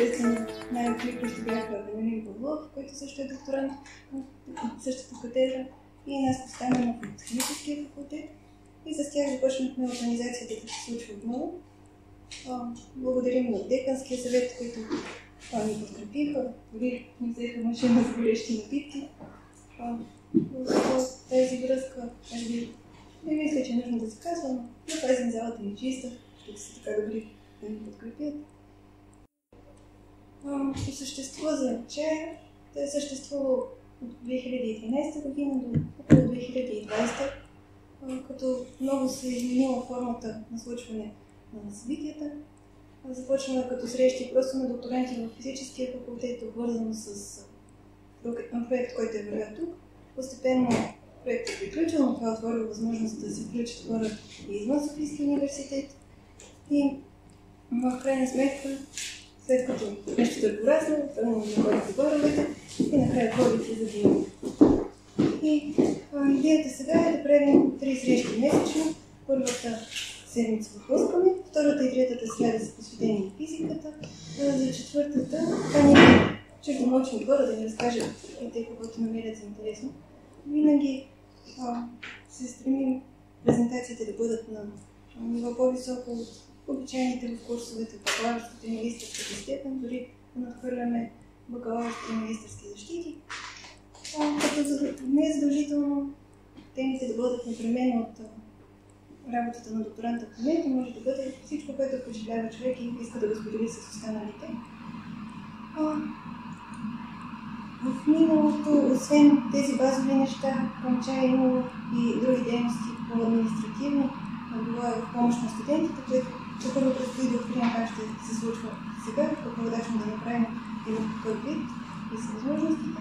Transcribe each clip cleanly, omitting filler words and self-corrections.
естествено най-откликващи бяха Емилин Павлов, който също е докторант от същата катедра, и нас поставяме от химическия факултет. И с тях започнахме организацията да се случва отново. Благодарим на Деканския съвет, които ни подкрепиха, дори ни взеха машина с горещи напитки. В тази връзка, не мисля, че е нужно да се казвам, но пазим залата ни чиста, защото са така добри да ни подкрепят. По същество за чая, той е съществувал от 2013 година до около 2020, като много се е изменила формата на случване на събитията. Започваме като срещи просто на докторанти в физическия факултет, обвързано с проект, който е вървял тук. Постепенно проектът е приключил, но това отворило възможност да се включат хора и извън Софийския университет. И в крайна сметка, след като нещо е пораснало, тръгнало да ходите боровете и накрая ходите за диалог. И идеята сега е да правим 3 срещи месечно. Първата седмица отпускаме, втората и третата сряда са посветени на физиката. За четвъртата каним чуждомочни хора да ни разкажат и те каквото намерят за интересно. Винаги се стремим презентациите да бъдат на ниво по-високо от обичайните в курсовете, бакалавърската и магистърската степен, дори да надхвърляме бакалавърски и магистърски защити. Като не е задължително темите да бъдат непременно от работата на докторанта в момента, може да бъде всичко, което впечатлява човек и иска да го сподели с останалите. В миналото, освен тези базови неща, към чая е имало и други дейности по-административни, било е в помощ на студентите, което първо предстои да открием как ще се случва сега, какво удачно да направим и в какъв вид и с възможностите,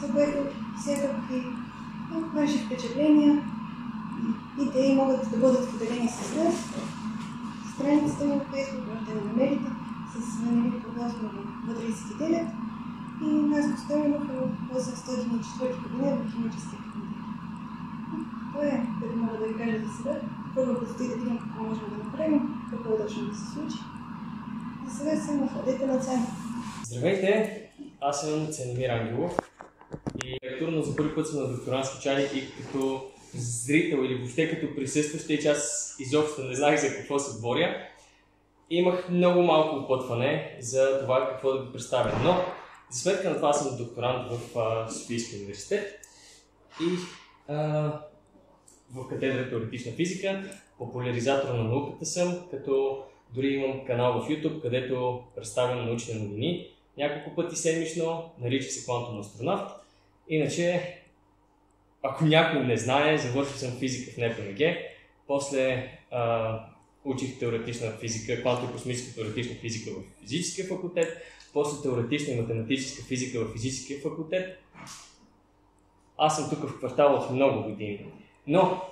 за което всякакви ваши впечатления, идеи могат да бъдат споделени с нас. Страницата ми в Facebook можете да намерите с Емилин Павлов в 29 и нас поставяме в 804 кабинет в химическия факултет. Това е, което мога да ви кажа за сега. Първо предстои да видим какво можем да направим, какво точно да се случи. За сега съм в Адета на Цен. Здравейте, аз съм Ценомир Ангелов и ректурно за първи път съм на докторантски чай и като зрител или въобще като присъстващ, че аз изобщо не знаех за какво се боря. Имах много малко опътване за това какво да ви представя, но за сметка на това съм докторант в Софийския университет и в катедра теоретична физика, популяризатор на науката съм, като дори имам канал в YouTube, където представям научни новини няколко пъти седмично, нарича се Quantum Astronaut. Иначе, ако някой не знае, завършил съм физика в НПМГ, после учих теоретична физика, квантово-космическа теоретична физика в физическия факултет, после теоретична и математическа физика в физическия факултет. Аз съм тук в квартала от много години. Но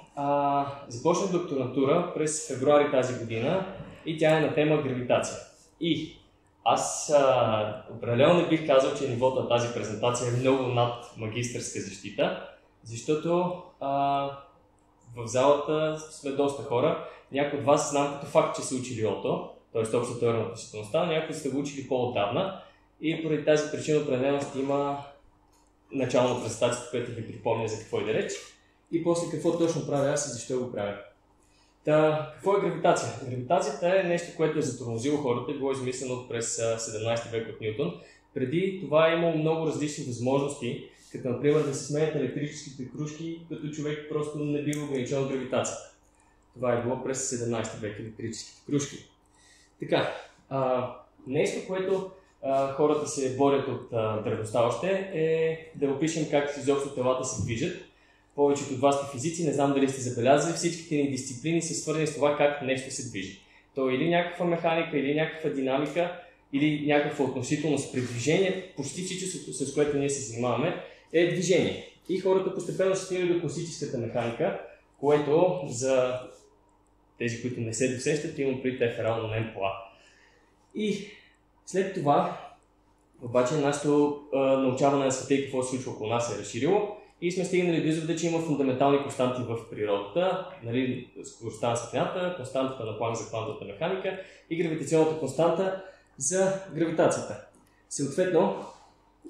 започнах докторантура през февруари тази година и тя е на тема гравитация. И аз определено не бих казал, че нивото на тази презентация е много над магистърска защита, защото в залата сме доста хора. Някои от вас знам като факт, че са учили ОТО, т.е. обща теория на относителността, някои сте го учили по-отдавна и поради тази причина определено ще има начало на презентацията, която ви припомня за какво иде реч и после какво точно правя аз и защо го правя. Какво е гравитация? Гравитацията е нещо, което е затормозило хората, било измислено през 17 век от Нютон. Преди това е имало много различни възможности, като например да се сменят електрическите кружки, като човек просто не бил ограничен от гравитацията. Това е било през 17 век електрическите кружки. Така, нещо, което хората се борят от древността още е да опишем как изобщо телата се движат. Повечето от вас сте физици, не знам дали сте забелязали, всичките ни дисциплини са свързани с това как нещо се движи. То е или някаква механика, или някаква динамика, или някаква относителност при движение. Почти всичко, с което ние се занимаваме, е движение. И хората постепенно се стигнали до класическата механика, което за тези, които не се досещат, имам при еферално немпла. И след това, обаче, нашето научаване на света и какво се случва около нас е разширило и сме стигнали до извода, че има фундаментални константи в природата, нали, скоростта на светлината, константата на Планк за квантовата механика и гравитационната константа. за гравитацията. Съответно,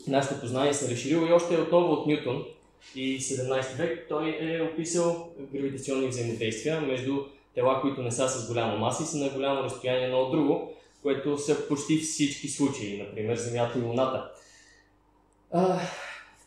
нашето познание се разширило и още отново от Нютон и 17 век той е описал гравитационни взаимодействия между тела, които не са с голяма маса и са на голямо разстояние едно от друго, което са почти всички случаи, например Земята и Луната.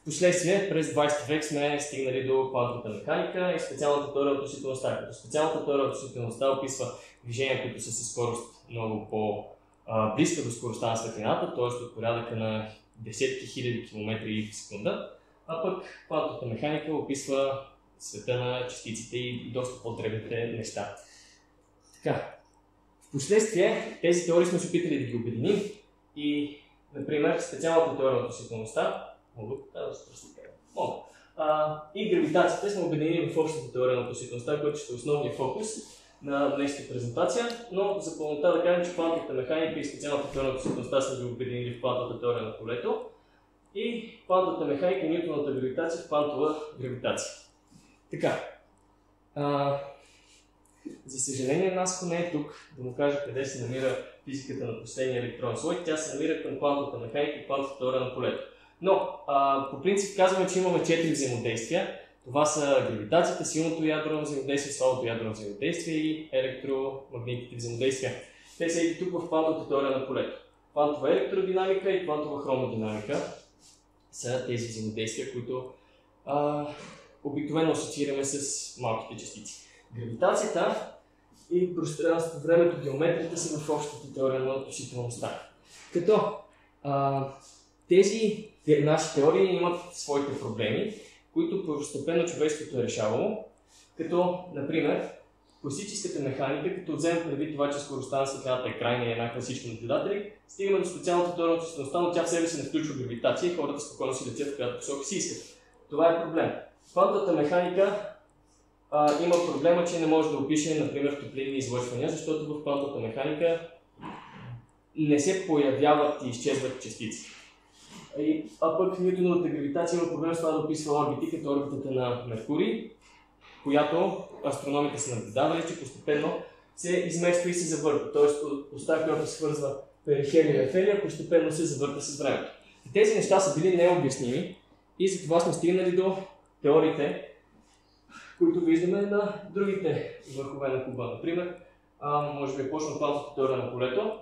Впоследствие, през 20 век сме стигнали до квантовата механика и специалната теория от относителността. Като специалната теория от относителността описва движения, които са със скорост много по-близка до скоростта на светлината, т.е. от порядъка на десетки хиляди километри в секунда, а пък квантовата механика описва света на частиците и доста по-дребните неща. Така. Впоследствие тези теории сме се опитали да ги обединим и, например, специалната теория от относителността и гравитацията сме обединили в общата теория на относителността, което ще е основният фокус на днешната презентация, но за пълнота да кажем, че квантовата механика и специалната теория на относителността сме ги обединили в квантовата теория на полето и квантовата механика и нютоновата гравитация в квантова гравитация. Така. За съжаление, Наско не е тук да му кажа къде се намира физиката на последния електронен слой. Тя се намира към квантовата механика и квантовата теория на полето. Но, по принцип казваме, че имаме 4 взаимодействия. Това са гравитацията, силното ядрено взаимодействие, слабото ядрено взаимодействие и електромагнитните взаимодействия. Те са и тук в квантовата теория на полето. Квантова електродинамика и квантова хромодинамика са тези взаимодействия, които обикновено асоциираме с малките частици. Гравитацията и пространството, времето, геометрията са в общата теория на относителността. Като тези наши теории имат своите проблеми, които постепенно човечеството е решавало, като, например, класическата механика, като вземем предвид това, че скоростта на светлината е крайна и еднаква всички наблюдатели, стигаме до специалната теория на относителността, но тя в себе си не включва гравитация и хората спокойно си летят в която посока си искат. Това е проблем. Квантовата механика има проблема, че не може да опише, например, топлинни излъчвания, защото в квантовата механика не се появяват и изчезват частици. А пък нютоновата гравитация има проблем с това да описва орбити, като орбитата на Меркурий, която астрономите са наблюдавали, че постепенно се измества и се завърта. Тоест, оста, която се свързва перихелия и афелия, постепенно се завърта с времето. Тези неща са били необясними и затова сме стигнали до теориите, които виждаме на другите върхове на куба. Например, може би е почнал квантовата теория на полето.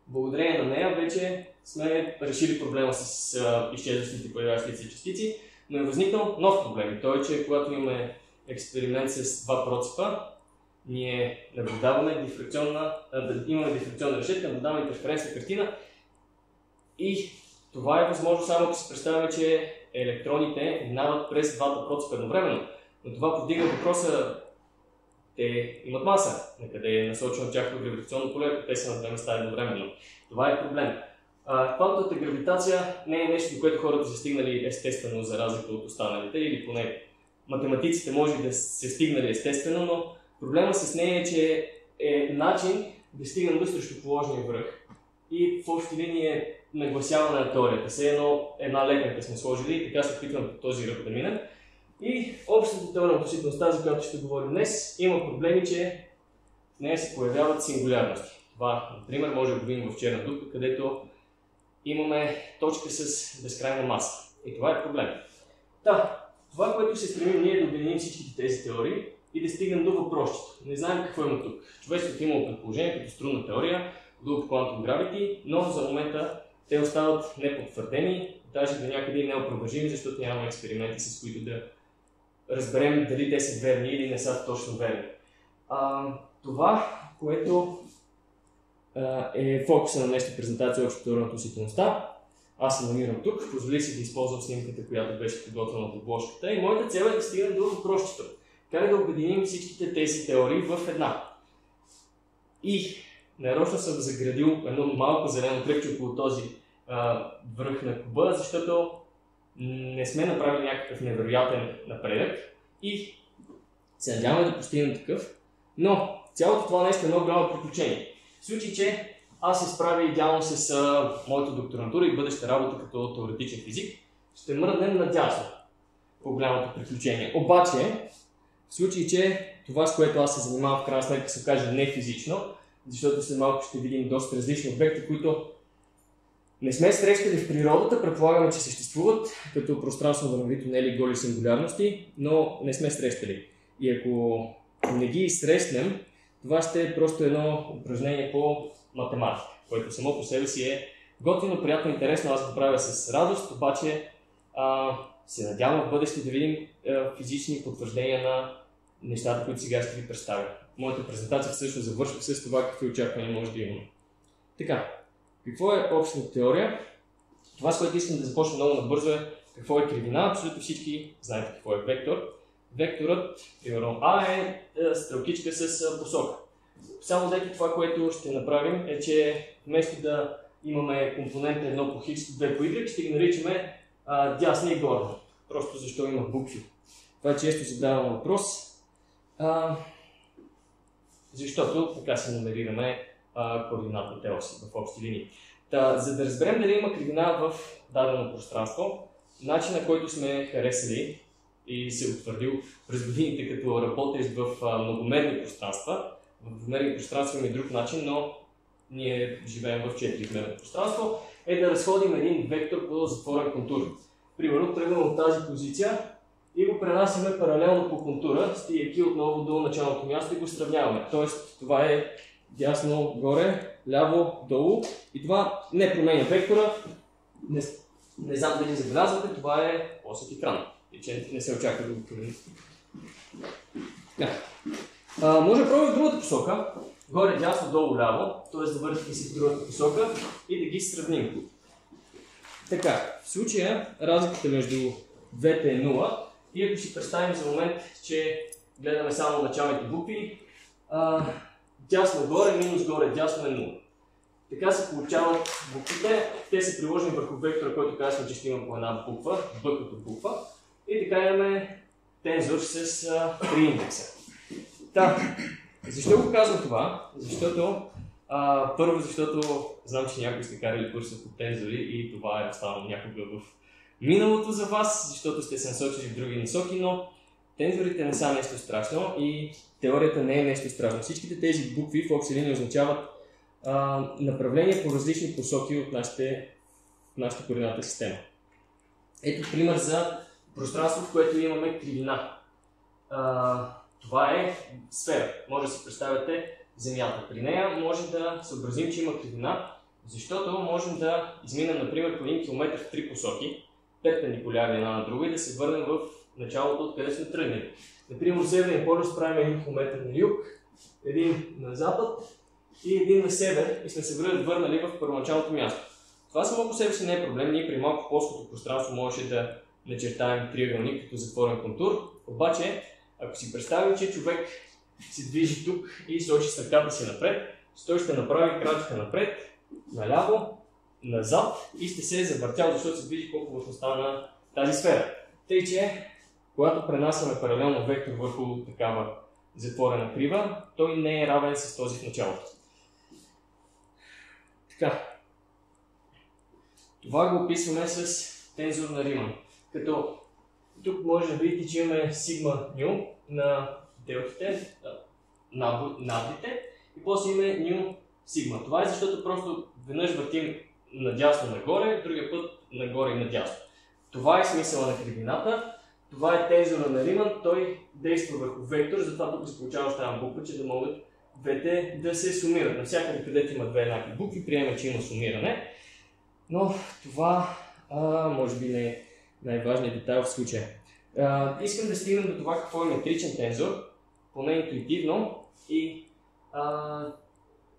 Благодарение на нея вече сме решили проблема с изчезващите и появяващите се частици, но е възникнал нов проблем. Той е, че когато имаме експеримент с два процепа, ние наблюдаваме имаме дифракционна решетка, наблюдаваме интерферентна картина и това е възможно само ако си представяме, че електроните минават през двата процепа едновременно. Но това повдига въпроса, те имат маса, накъде е насочено тяхното гравитационно поле, ако те са на две места едновременно. Това е проблем. Квантовата гравитация не е нещо, до което хората са стигнали естествено, за разлика от останалите, или поне математиците може да се стигнали естествено, но проблема с нея е, че е начин да стигнем до срещуположния връх. И в общи линии е нагласяване на теорията. Все едно една лепенка сме сложили и така се опитваме по този ръх да минем. И общата теория на относителността, за която ще говорим днес, има проблеми, че в нея се появяват сингулярности. Това, например, може да го видим в черна дупка, където имаме точка с безкрайна маса. И това е проблем. Това, което се стремим ние да обединим всичките тези теории и да стигнем до въпросчето. Не знаем какво има тук. Човечеството имало предположение като струнна теория, Loop Quantum Gravity, но за момента те остават непотвърдени, даже до някъде и неопровержими, защото нямаме експерименти, с които да разберем дали те са верни или не са точно верни. Това, което е фокуса на днешната презентация от теория на относителността, аз се намирам тук, позволих си да използвам снимката, която беше подготвена от обложката и моята цел е да стигнем до въпросчето. Как да обединим всичките тези теории в една. И нарочно съм заградил едно малко зелено кръгче около този връх на куба, защото не сме направили някакъв невероятен напредък и се надяваме да постигнем такъв, но цялото това нещо е едно голямо приключение. В случай, че аз се справя идеално с моята докторантура и бъдеща работа като теоретичен физик, ще мръднем надясно по голямото приключение. Обаче, в случай, че това, с което аз се занимавам, в крайна сметка се окаже не физично, защото след малко ще видим доста различни обекти, които не сме срещали в природата, предполагаме, че съществуват като пространствено-времеви тунели, голи сингулярности, но не сме срещали. И ако не ги срещнем, това ще е просто едно упражнение по математика, което само по себе си е готино, приятно, интересно. Аз го правя с радост, обаче се надявам в бъдеще да видим физични потвърждения на нещата, които сега ще ви представя. Моята презентация всъщност завършва с това, какви очаквания може да имаме. Така, какво е общата теория? Това, с което искам да започна много набързо е какво е кривина. Абсолютно всички знаете какво е вектор. Векторът, примерно А е стрелкичка с посока. Само взеки това, което ще направим е, че вместо да имаме компонента 1 по X, 2 по Y, ще ги наричаме дясна и горна. Просто защо има букви. Това е често задавам въпрос. Защото така си номерираме координатните оси в общи линии. За да разберем дали има кривина в дадено пространство, начинът, който сме харесали и се утвърдил през годините като работещ в многомерни пространства. В двумерни пространства има и друг начин, но ние живеем в 4-измерно пространство, е да разходим един вектор по затворен контур. Примерно тръгваме от тази позиция и го пренасяме паралелно по контура, стигайки отново до началното място и го сравняваме. Тоест това е дясно горе, ляво долу и това не променя вектора. Не знам дали забелязвате, това е плосък екран. И че не се очаква да го променим. Може да пробваме в другата посока. Горе, дясно, долу, ляво. Т.е. да въртите си в другата посока и да ги сравним. Така, в случая разликата между двете е 0. И ако си представим за момент, че гледаме само началните букви, дясно горе, минус горе, дясно е 0. Така се получават буквите. Те са приложени върху вектора, който казваме, че ще има по една буква, Б като буква. И така имаме тензор с 3 индекса. Защо го казвам това? Първо, защото знам, че някои сте карали курса по тензори и това е останало някога в миналото за вас, защото сте се насочили в други насоки, но тензорите не са нещо страшно и теорията не е нещо страшно. Всичките тези букви в общи линии означават направления по различни посоки от нашата координатна система. Ето пример за пространство, в което имаме кривина. Това е сфера. Може да си представяте Земята. При нея може да съобразим, че има кривина, защото можем да изминем, например, по 1 км в 3 посоки, перпендикулярни една на друга и да се върнем в началото, откъде сме тръгнали. Например, в Северния полюс правим 1 км на юг, един на запад и един на север и сме се върнали в първоначалното място. Това само по себе си не е проблем. Ние при малко плоското пространство можеше да начертаем триъгълник като затворен контур, обаче ако си представим, че човек се движи тук и сочи с ръката си напред, той ще направи крачка напред, наляво, назад и ще се е завъртял, защото се движи по повърхността на тази сфера. Тъй, че когато пренасяме паралелно вектор върху такава затворена крива, той не е равен с този в началото. Така. Това го описваме с тензор на Риман. Като тук може да видите, че имаме сигма ню на делтите, надлите и после имаме ню сигма. Това е защото просто веднъж въртим надясно нагоре, другия път нагоре и надясно. Това е смисъла на кривината. Това е тензора на Риман. Той действа върху вектор, затова тук се получава още една буква, че да могат двете да се сумират. Навсякъде, където има две еднакви букви, приема, че има сумиране. Но това може би не е най-важният детайл в случая. Искам да стигнем до това какво е метричен тензор, поне интуитивно, и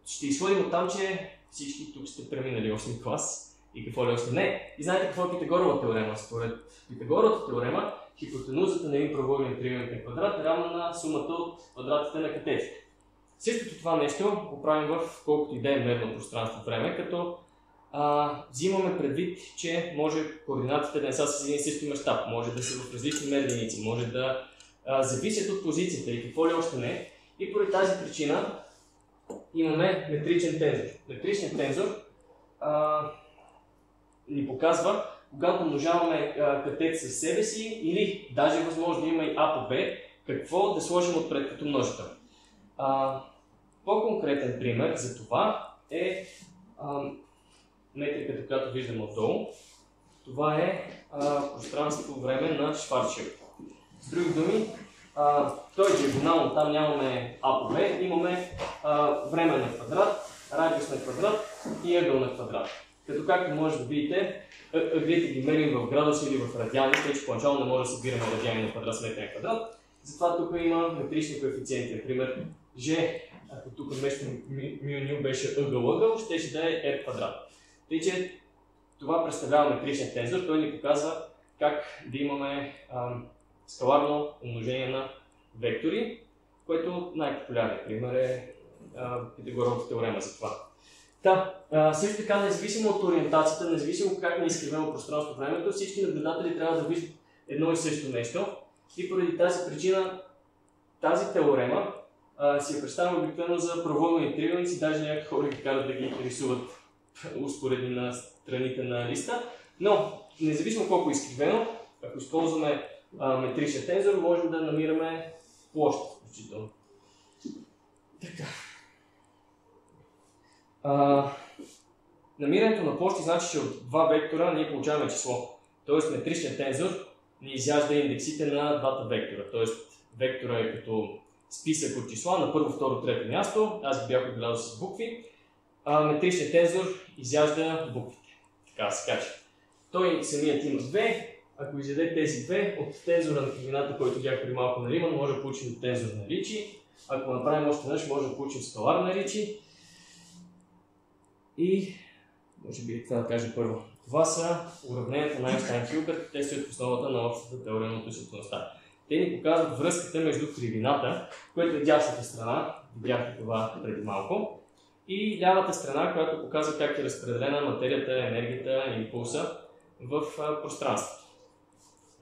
ще изходим от там, че всички тук сте преминали 8 клас и какво ли още не. И знаете какво е Питагорова теорема? Според Питагоровата теорема, хипотенузата на един правоъгълен триъгълник на квадрат е равна на сумата от квадратите на катетите. Същото това нещо го правим в колкото и да е мерно пространство-време, като взимаме предвид, че може координатите да не са с един и същи мащаб, може да са в различни мерни единици, може да зависят от позицията и какво ли още не. И поради тази причина имаме метричен тензор. Метричният тензор ни показва, когато умножаваме катет със себе си или даже възможно да има и А по Б, какво да сложим отпред като множител. По-конкретен пример за това е метриката, която виждаме отдолу. Това е пространство-време на Шварцшилд. С други думи, той е диагонално, там нямаме А по Б, имаме време на квадрат, радиус на квадрат и ъгъл на квадрат. Като както може да видите, ъглите ги мерим в градуси или в радиани, тъй че поначало не може да събираме радиани на квадрат с метри на квадрат. Затова тук има метрични коефициенти. Например, G, ако тук вместо μ беше ъгъл, ще да е R квадрат. Тъй че това представлява метричен тензор, той ни показва как да имаме скаларно умножение на вектори, което най-популярният пример е Питагоровата теорема за това. Също така, независимо от ориентацията, независимо как не е изкривено пространство-времето, всички наблюдатели трябва да виждат едно и също нещо. И поради тази причина, тази теорема си я представя обикновено за правоъгълни триъгълници, даже някакви хора ги карат да ги рисуват успоредни на страните на листа. Но, независимо колко е изкривено, ако използваме метричен тензор, можем да намираме площ, включително. Така. Намирането на площи значи, че от два вектора ние получаваме число. Тоест метричният тензор ни изяжда индексите на двата вектора. Тоест вектора е като списък от числа на първо, второ, трето място. Аз ги бях отбелязал с букви. Метричният тензор изяжда буквите. Така се каже. Той самият има две. Ако изяде тези две, от тензора на комбината, който бях при малко на Риман, може да получим тензор на Ричи. Ако направим още веднъж, може да получим скалар на Ричи. И може би това да кажа първо. Това са уравненията на Айнщайн-Хилберт, те стоят в основата на общата теория на относителността. Те ни показват връзката между кривината, която е дясната страна, видяхте това преди малко, и лявата страна, която показва как е разпределена материята, енергията, импулса в пространството.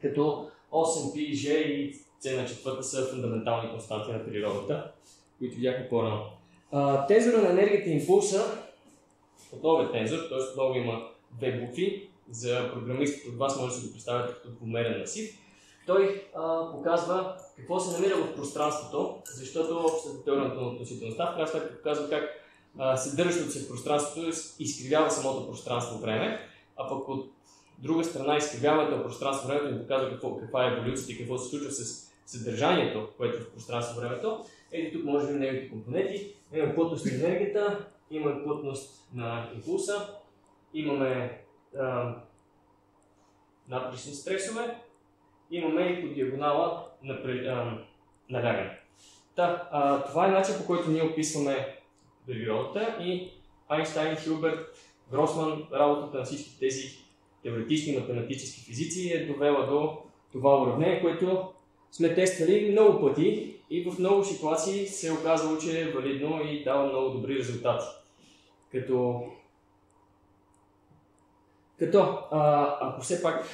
Като 8π, G и C на четвърта са фундаментални константи на природата, които видяхме по-рано. Тензора на енергията и импулса, отново е тензор, т.е. отново има две букви. За програмистите от вас може да се го представите като двумерен масив. Той показва какво се намира в пространството, защото общата теория на относителността в крайна сметка показва как съдържащото се в пространството изкривява самото пространство-време, а пък от друга страна изкривяването на пространство-времето ни показва каква е еволюцията и какво се случва с съдържанието, което е в пространство-времето. Ето тук може да видим неговите компоненти. Имаме плътност на енергията, имаме плътност на импулса, имаме натрисни стресове, имаме и по диагонала налягане. Това е начин, по който ние описваме природата и Айнщайн, Хилберт, Гросман, работата на всички тези теоретични математически физици е довела до това уравнение, което сме тествали много пъти и в много ситуации се е оказало, че е валидно и дава много добри резултати. Ако все пак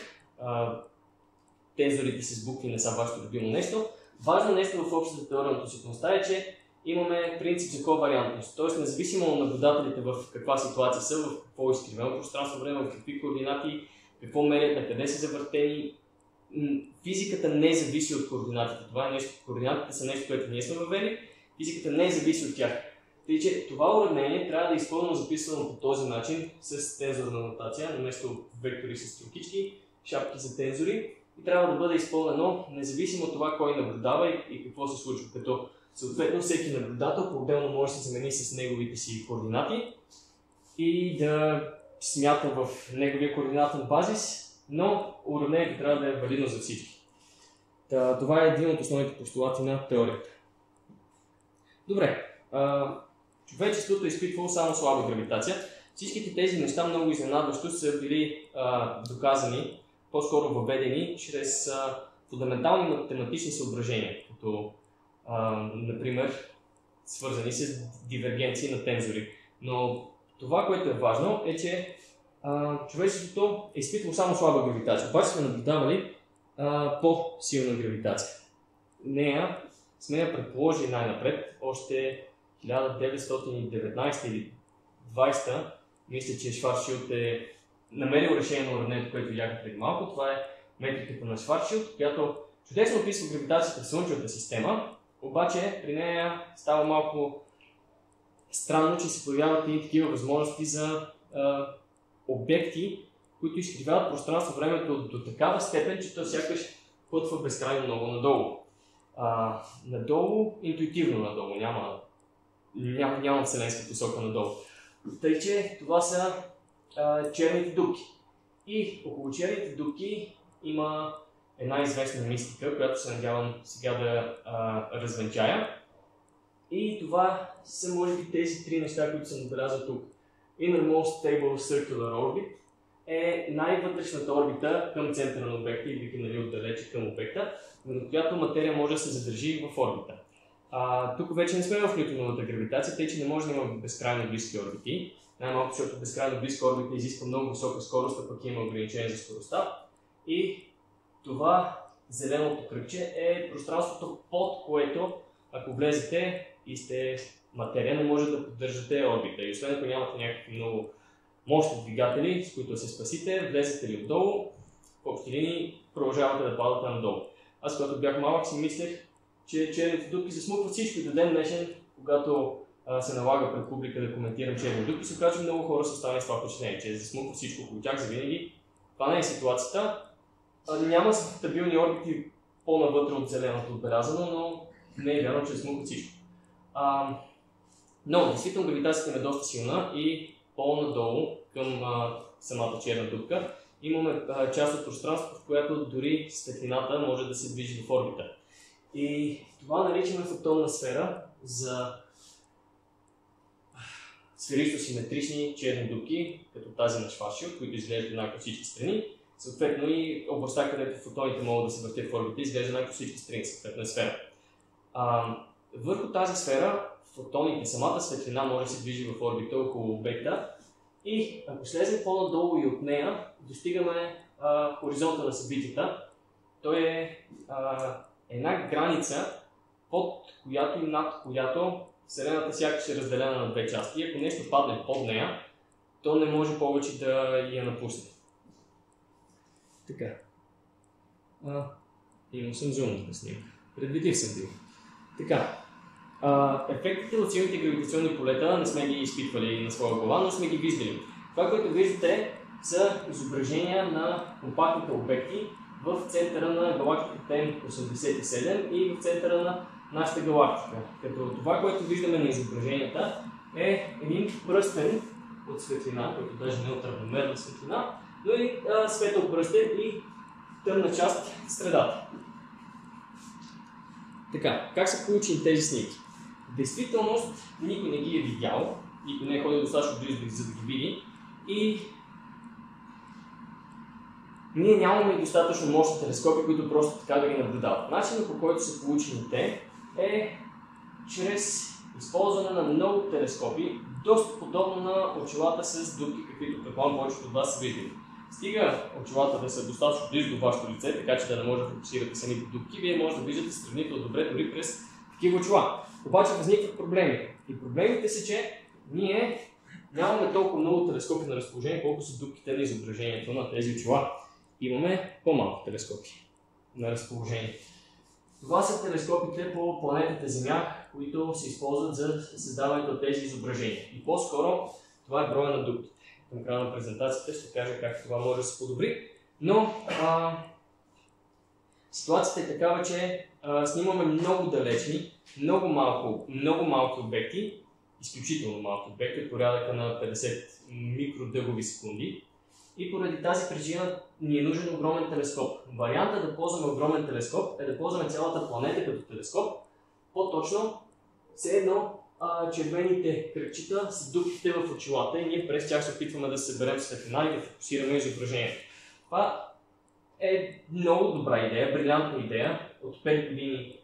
тензорите с букви не са вашето любимо нещо, важно нещо в общата теория на относителността е, че имаме принцип за ковариантност. Тоест, независимо от наблюдателите в каква ситуация са, в какво е изкривено пространство, време, в какви координати, какво мерят, на къде са завъртени, физиката не зависи от координатите. Това е нещо, координатите са нещо, което ние сме въвели, физиката не зависи от тях. Тъй, че това уравнение трябва да е изпълнено записано по този начин с тензорна нотация, наместо вектори с стрелкички, шапки за тензори, и трябва да бъде изпълнено независимо от това кой наблюдава и какво се случва. Като съответно всеки наблюдател по-отделно може да се замени с неговите си координати и да смята в неговия координатен базис, но уравнението трябва да е валидно за всички. Това е един от основните постулати на теорията. Добре. Човечеството е изпитвало само слаба гравитация. Всичките тези неща много изненадващо са били доказани, по-скоро въведени чрез фундаментални математични съображения, като например свързани с дивергенции на тензори. Но това, което е важно, е, че човечеството е изпитвало само слаба гравитация. Обаче сме наблюдавали по-силна гравитация. Нея сме я предположили най-напред, още 1919 или 20, мисля, че Шварцшилд е намерил решение на уравнението, което видяхме преди малко. Това е метриката на Шварцшилд, която чудесно описва гравитацията в Слънчевата система, обаче при нея става малко странно, че се появяват и такива възможности за обекти, които изкривяват пространство-времето до такава степен, че то сякаш пътва безкрайно много надолу. Надолу, интуитивно надолу, няма вселенска посока надолу. Тъй, че това са черните дупки. И около черните дупки има една известна мистика, която се надявам сега да развенчая. И това са, може би, тези три неща, които съм отбелязал тук. Innermost Stable Circular Orbit е най-вътрешната орбита към центъра на обекта, или отдалече към обекта, на която материя може да се задържи в орбита. Тук вече не сме в Нютоновата гравитация, тъй че не може да има безкрайно близки орбити. Най-малко, защото безкрайно близка орбита изисква много висока скорост, а пък има ограничение за скоростта. И това зеленото кръгче е пространството, под което, ако влезете и сте материя, не може да поддържате орбита. И освен ако нямате някакви много мощни двигатели, с които да се спасите, влезете ли отдолу, в общи линии продължавате да падате надолу. Аз, когато бях малък, си мислех, че черните дупки засмукват всичко и до ден днешен, когато се налага пред публика да коментирам черни дупки, се оказа, че много хора са останали с това впечатление, че засмуква всичко около тях завинаги. Това не е ситуацията. Няма стабилни орбити по-навътре от зеленото отбелязано, но не е вярно, че засмукват всичко. Но, действително, гравитацията е доста силна и по-надолу към самата черна дупка имаме част от пространството, в която дори светлината може да се движи в орбита. И това наричаме фотонна сфера за сферично-симетрични черни дупки, като тази на Шварцшилд, които изглеждат еднакво всички страни. Съответно и областта, където фотоните могат да се въртят в орбита, изглежда еднакво всички страни, съответно е сфера. Върху тази сфера фотоните, самата светлина може да се движи в орбита около обекта и ако слезем по-надолу и от нея, достигаме хоризонта на събитията. Той е една граница, под която и над която Вселената сякаш е разделена на две части. И ако нещо падне под нея, то не може повече да я напусне. Така. Имам съм зумно да снимам. Предвидлив съм бил. Така. Ефектите от силните гравитационни полета не сме ги изпитвали на своя глава, но сме ги виждали. Това, което виждате, са изображения на компактните обекти в центъра на галактиката М87 и в центъра на нашата галактика. Като това, което виждаме на изображенията, е един пръстен от светлина, който даже не е от равномерна светлина, но и светъл пръстен и тъмна част в средата. Така, как са получени тези снимки? В действителност никой не ги е видял, никой не е ходил достатъчно близо, за да ги види и ние нямаме достатъчно мощни телескопи, които просто така да ги наблюдават. Начинът, по който са получени те, е чрез използване на много телескопи, доста подобно на очилата с дупки, каквито предполагам повечето от вас са виждали. Стига очилата да са достатъчно близо до вашето лице, така че да не може да фокусирате самите дупки, вие може да виждате сравнително добре дори през такива очила. Обаче възникват проблеми. И проблемите са, че ние нямаме толкова много телескопи на разположение, колко са дупките на изображението на тези очила. Имаме по-малко телескопи на разположение. Това са телескопите по планетата Земя, които се използват за създаването на тези изображения. И по-скоро това е броя на дупките. Към края на презентацията ще кажа как това може да се подобри. Но ситуацията е такава, че снимаме много далечни, много малки обекти, изключително малки обекти, от порядъка на 50 микродъгови секунди. И поради тази причина ни е нужен огромен телескоп. Вариантът да ползваме огромен телескоп е да ползваме цялата планета като телескоп. По-точно, все едно червените кръгчета са дупките в очилата и ние през тях се опитваме да съберем светлина и да фокусираме изображението. Това е много добра идея, брилянтна идея. От 5 години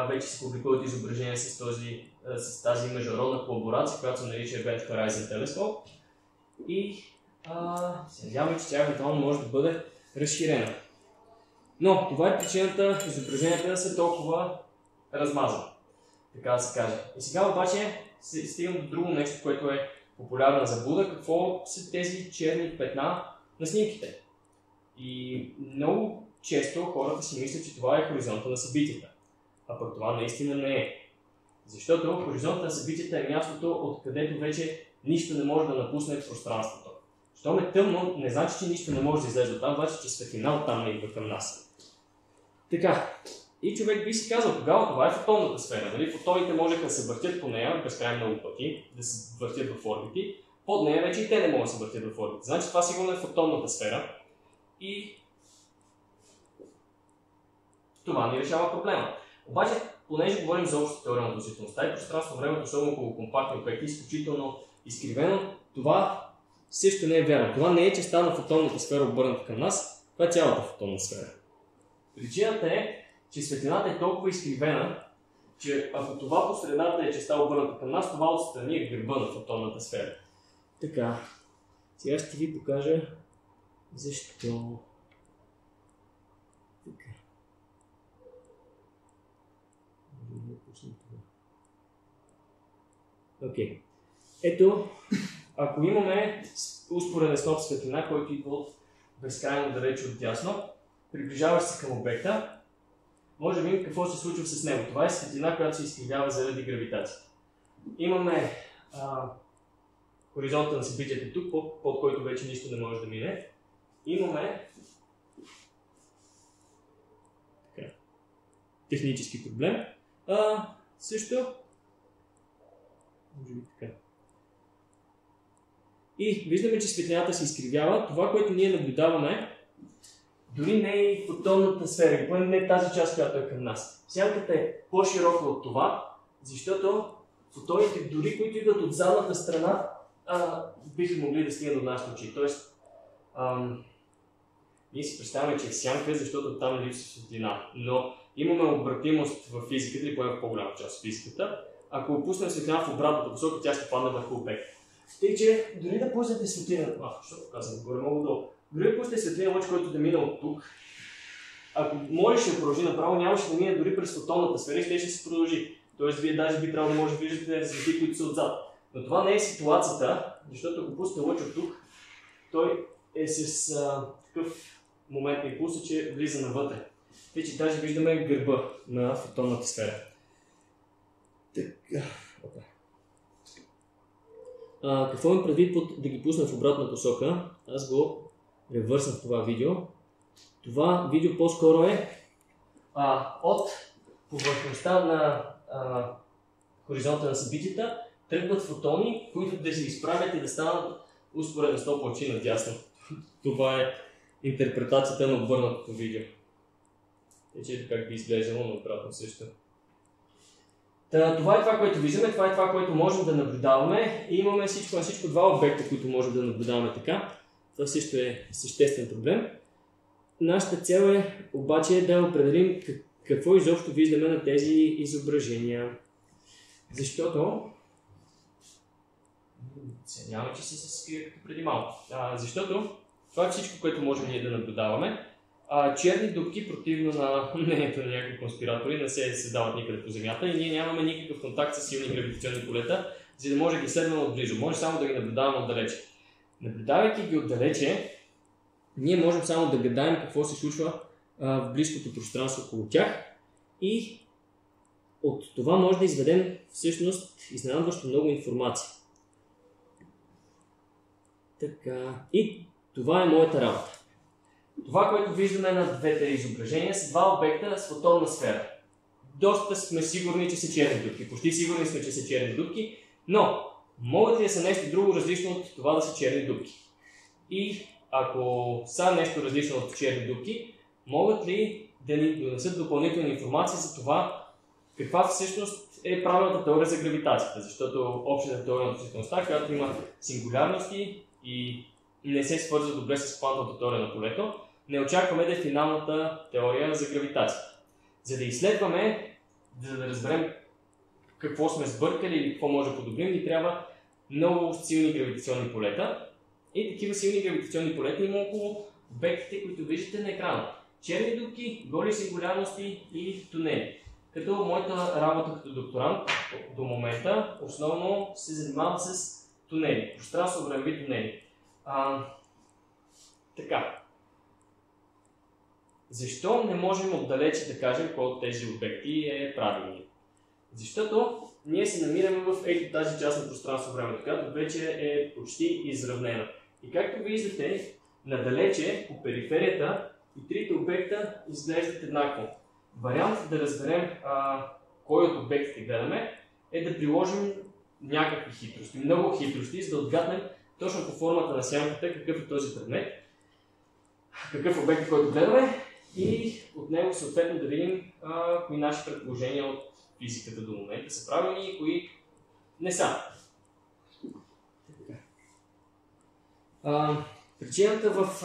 вече се публикуват изображения с тази международна колаборация, която се нарича Event Horizon Telescope. И се надяваме, че тя евентуално може да бъде разширена. Но това е причината изображенията да са толкова размазани, така да се каже. И сега обаче стигам до друго нещо, което е популярна заблуда. Какво са тези черни петна на снимките? И много често хората си мислят, че това е хоризонта на събитията. А пък това наистина не е. Защото хоризонтът на събитията е мястото, откъдето вече нищо не може да напусне пространството. Щом е тъмно, не значи, че нищо не може да излезе оттам, значи, че светлина оттам не идва към нас. Така, и човек би си казал, тогава това е фотонната сфера. Нали? Фотоните можеха да се въртят по нея безкрайно много пъти, да се въртят в орбити. Под нея вече и те не могат да се въртят в орбити. Значи това сигурно е фотонната сфера. И това ни решава проблема. Обаче, понеже говорим за общата теория на относителността и пространство-времето, особено около компактни обекти, изключително изкривено, това също не е вярно. Това не е частта на фотонната сфера, обърната към нас, това е цялата фотонна сфера. Причината е, че светлината е толкова изкривена, че ако това по средата е частта обърната към нас, това отстрани е гърба на фотонната сфера. Така, сега ще ви покажа защо. Така. Окей. Ето, ако имаме успореден сноп светлина, който идва от безкрайно далеч от дясно, приближаваш се към обекта, може да видим какво се случва с него. Това е светлина, която се изкривява заради гравитацията. Имаме хоризонта на събитията тук, под който вече нищо не може да мине. Имаме така, технически проблем. Също може би така. И виждаме, че светлината се изкривява. Това, което ние наблюдаваме, дори не е фотонната сфера, не е тази част, която е към нас. Сянката е по-широка от това, защото фотоните, дори които идват от задната страна, биха могли да стигнат до нашите очи. Тоест, ние си представяме, че е сянка, защото там липсва светлина. Но имаме обратимост в физиката, или поне в по-голяма част от физиката. Ако опуснем светлина в обратната посока, тя ще падне върху обект. Тъй, че дори да пуснете светлина, защото казвам, горе много долу. Дори да пуснете светлина лъч, който да мине от тук, ако можеше да продължи направо, нямаше да мине дори през фотонната сфера и ще се продължи. Тоест, вие даже би трябвало да може да виждате светли, които са отзад. Но това не е ситуацията, защото ако пуснете лъч от тук, той е с такъв момент на импулса, че влиза навътре. Тъй, че даже виждаме гърба на фотонната сфера. Така. Какво им предвид да ги пусна в обратна посока? Аз го ревърснах това видео. Това видео по-скоро е от повърхността на хоризонта на събитията тръгват фотони, които да се изправят и да станат успоредно с лъчи надясно. Това е интерпретацията на обърнатото видео. Ето как би изглеждало, но обратно също. Това е това, което виждаме, това е това, което можем да наблюдаваме и имаме всичко на всичко два обекта, които можем да наблюдаваме така. Това също е съществен проблем. Нашата цел е обаче да определим какво изобщо виждаме на тези изображения. Защото няма, че се скрие като преди малко. Защото това е всичко, което можем ние да наблюдаваме. Черни дупки, противно на мнението на някои конспиратори, не се създават никъде по Земята и ние нямаме никакъв контакт с силни гравитационни полета, за да може да ги следваме отблизо. Може само да ги наблюдаваме отдалече. Наблюдавайки ги отдалече, ние можем само да гадаем какво се случва в близкото пространство около тях и от това може да изведем всъщност изненадващо много информация. Така. И това е моята работа. Това, което виждаме на двете изображения, са два обекта с фотонна сфера. Доста сме сигурни, че са черни дупки. Почти сигурни сме, че са черни дупки, но могат ли да са нещо друго различно от това да са черни дупки? И ако са нещо различно от черни дупки, могат ли да ни донесат допълнителна информация за това каква всъщност е правилната теория за гравитацията? Защото общата теория на относителността, която има сингулярности и не се свързва добре с квантовата теория на полето, не очакваме да е финалната теория за гравитацията. За да изследваме, за да разберем какво сме сбъркали или какво може да подобрим, ни трябва много силни гравитационни полета. И такива силни гравитационни полета има около обектите, които виждате на екрана. Черни дупки, голи сингулярности и тунели. Като моята работа като докторант до момента основно се занимава с тунели, пространствено-времеви тунели. Така. Защо не можем отдалече да кажем кой от тези обекти е правилният? Защото ние се намираме в ето тази част на пространство-времето, която вече е почти изравнена. И както виждате, надалече по периферията и трите обекта изглеждат еднакво. Вариант да разберем кой от обектите гледаме е да приложим някакви хитрости, много хитрости, за да отгаднем точно по формата на сянката какъв е този предмет, какъв обект е, който гледаме и от него съответно да видим кои наши предположения от физиката до момента са правилни и кои не са. Причината в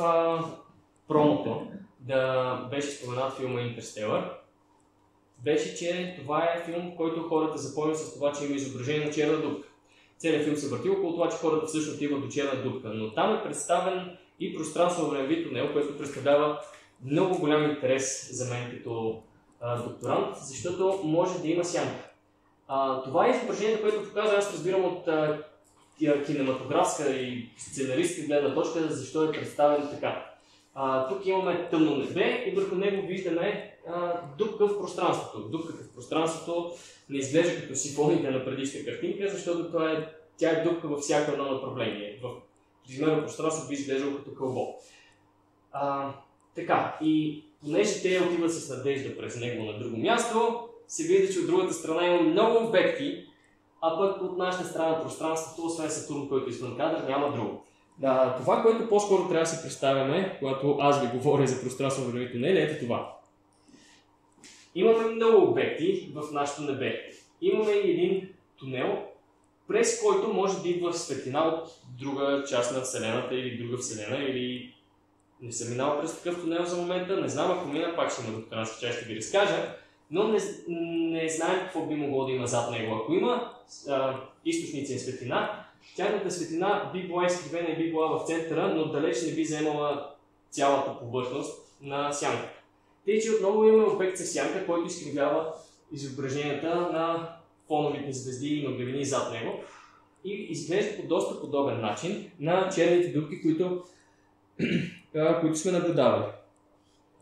промото да беше споменат филма Интерстелър беше, че това е филм, в който хората запомнят с това, че има изображение на черна дупка. Целият филм се върти около това, че хората всъщност отиват до черна дупка, но там е представен и пространствено-времеви тунел, което представлява много голям интерес за мен като докторант, защото може да има сянка. Това е изображение, което показва, аз разбирам от кинематографска и сценаристка гледна точка, защо е представен така. Тук имаме тъмно небе и върху него виждаме дупка в пространството. Дупката в пространството не изглежда като сифоните на предишната картинка, защото тя е дупка във всяко едно направление. В тризмерно пространство би изглеждало като кълбо. Така, и понеже те отиват с надежда през него на друго място, се вижда, че от другата страна има много обекти, а пък от нашата страна на пространството, освен Сатурн, който е извън кадър, няма друго. Това, което по-скоро трябва да си представяме, когато аз ви говоря за пространствено-времеви тунели, ето това. Имаме много обекти в нашето небе. Имаме и един тунел, през който може да идва светлина от друга част на Вселената или друга Вселена, или не съм минал през такъв тунел за момента, не знам, ако мина, пак ще има докторантска част, ще ви разкажа, но не знаем какво би могло да има зад него. Ако има източници на светлина, тяхната светлина би била изкривена и би била в центъра, но далеч не би заемала цялата повърхност на сянката. Тъй, че отново имаме обект със сянка, който изкривява изображенията на фоновите звезди и мъглевини зад него и изглежда по доста подобен начин на черните дупки, които сме наблюдавали.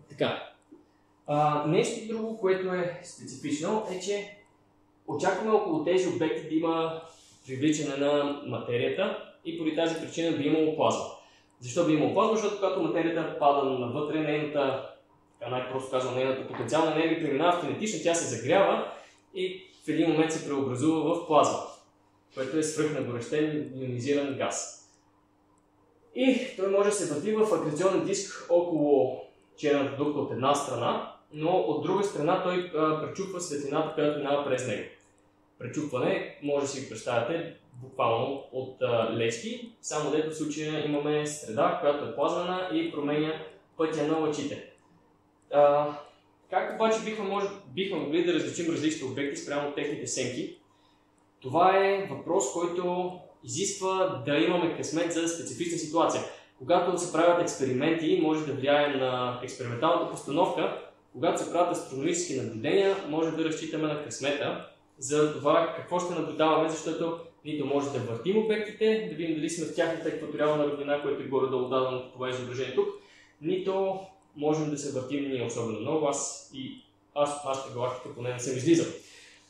Така. Нещо друго, което е специфично, е, че очакваме около тези обекти да има привличане на материята и поради тази причина би имало плазма. Защо би имало плазма? Защото когато материята пада навътре, нейната, най-просто казвам, нейната потенциална енергия преминава в кинетична, тя се загрява и в един момент се преобразува в плазма, което е свръхнагорещен ионизиран газ. И той може да се върти в акреционен диск около черната дупка от една страна, но от друга страна той пречупва светлината, която минава през него. Пречупване може да си го представяте буквално от лески, само дето в случая имаме среда, която е плазмена и променя пътя на лъчите. Как обаче бихме могли да различим различни обекти спрямо техните сенки? Това е въпрос, който изисква да имаме късмет за специфична ситуация. Когато се правят експерименти, може да влияем на експерименталната постановка. Когато се правят астрономически наблюдения, може да разчитаме на късмета за това какво ще наблюдаваме, защото нито може да въртим обектите, да видим дали сме в тяхната екваториална равнина, което е горе-долу дадено в това изображение тук, нито можем да се въртим ние особено много. Аз от нашата галактика поне не съм излизал.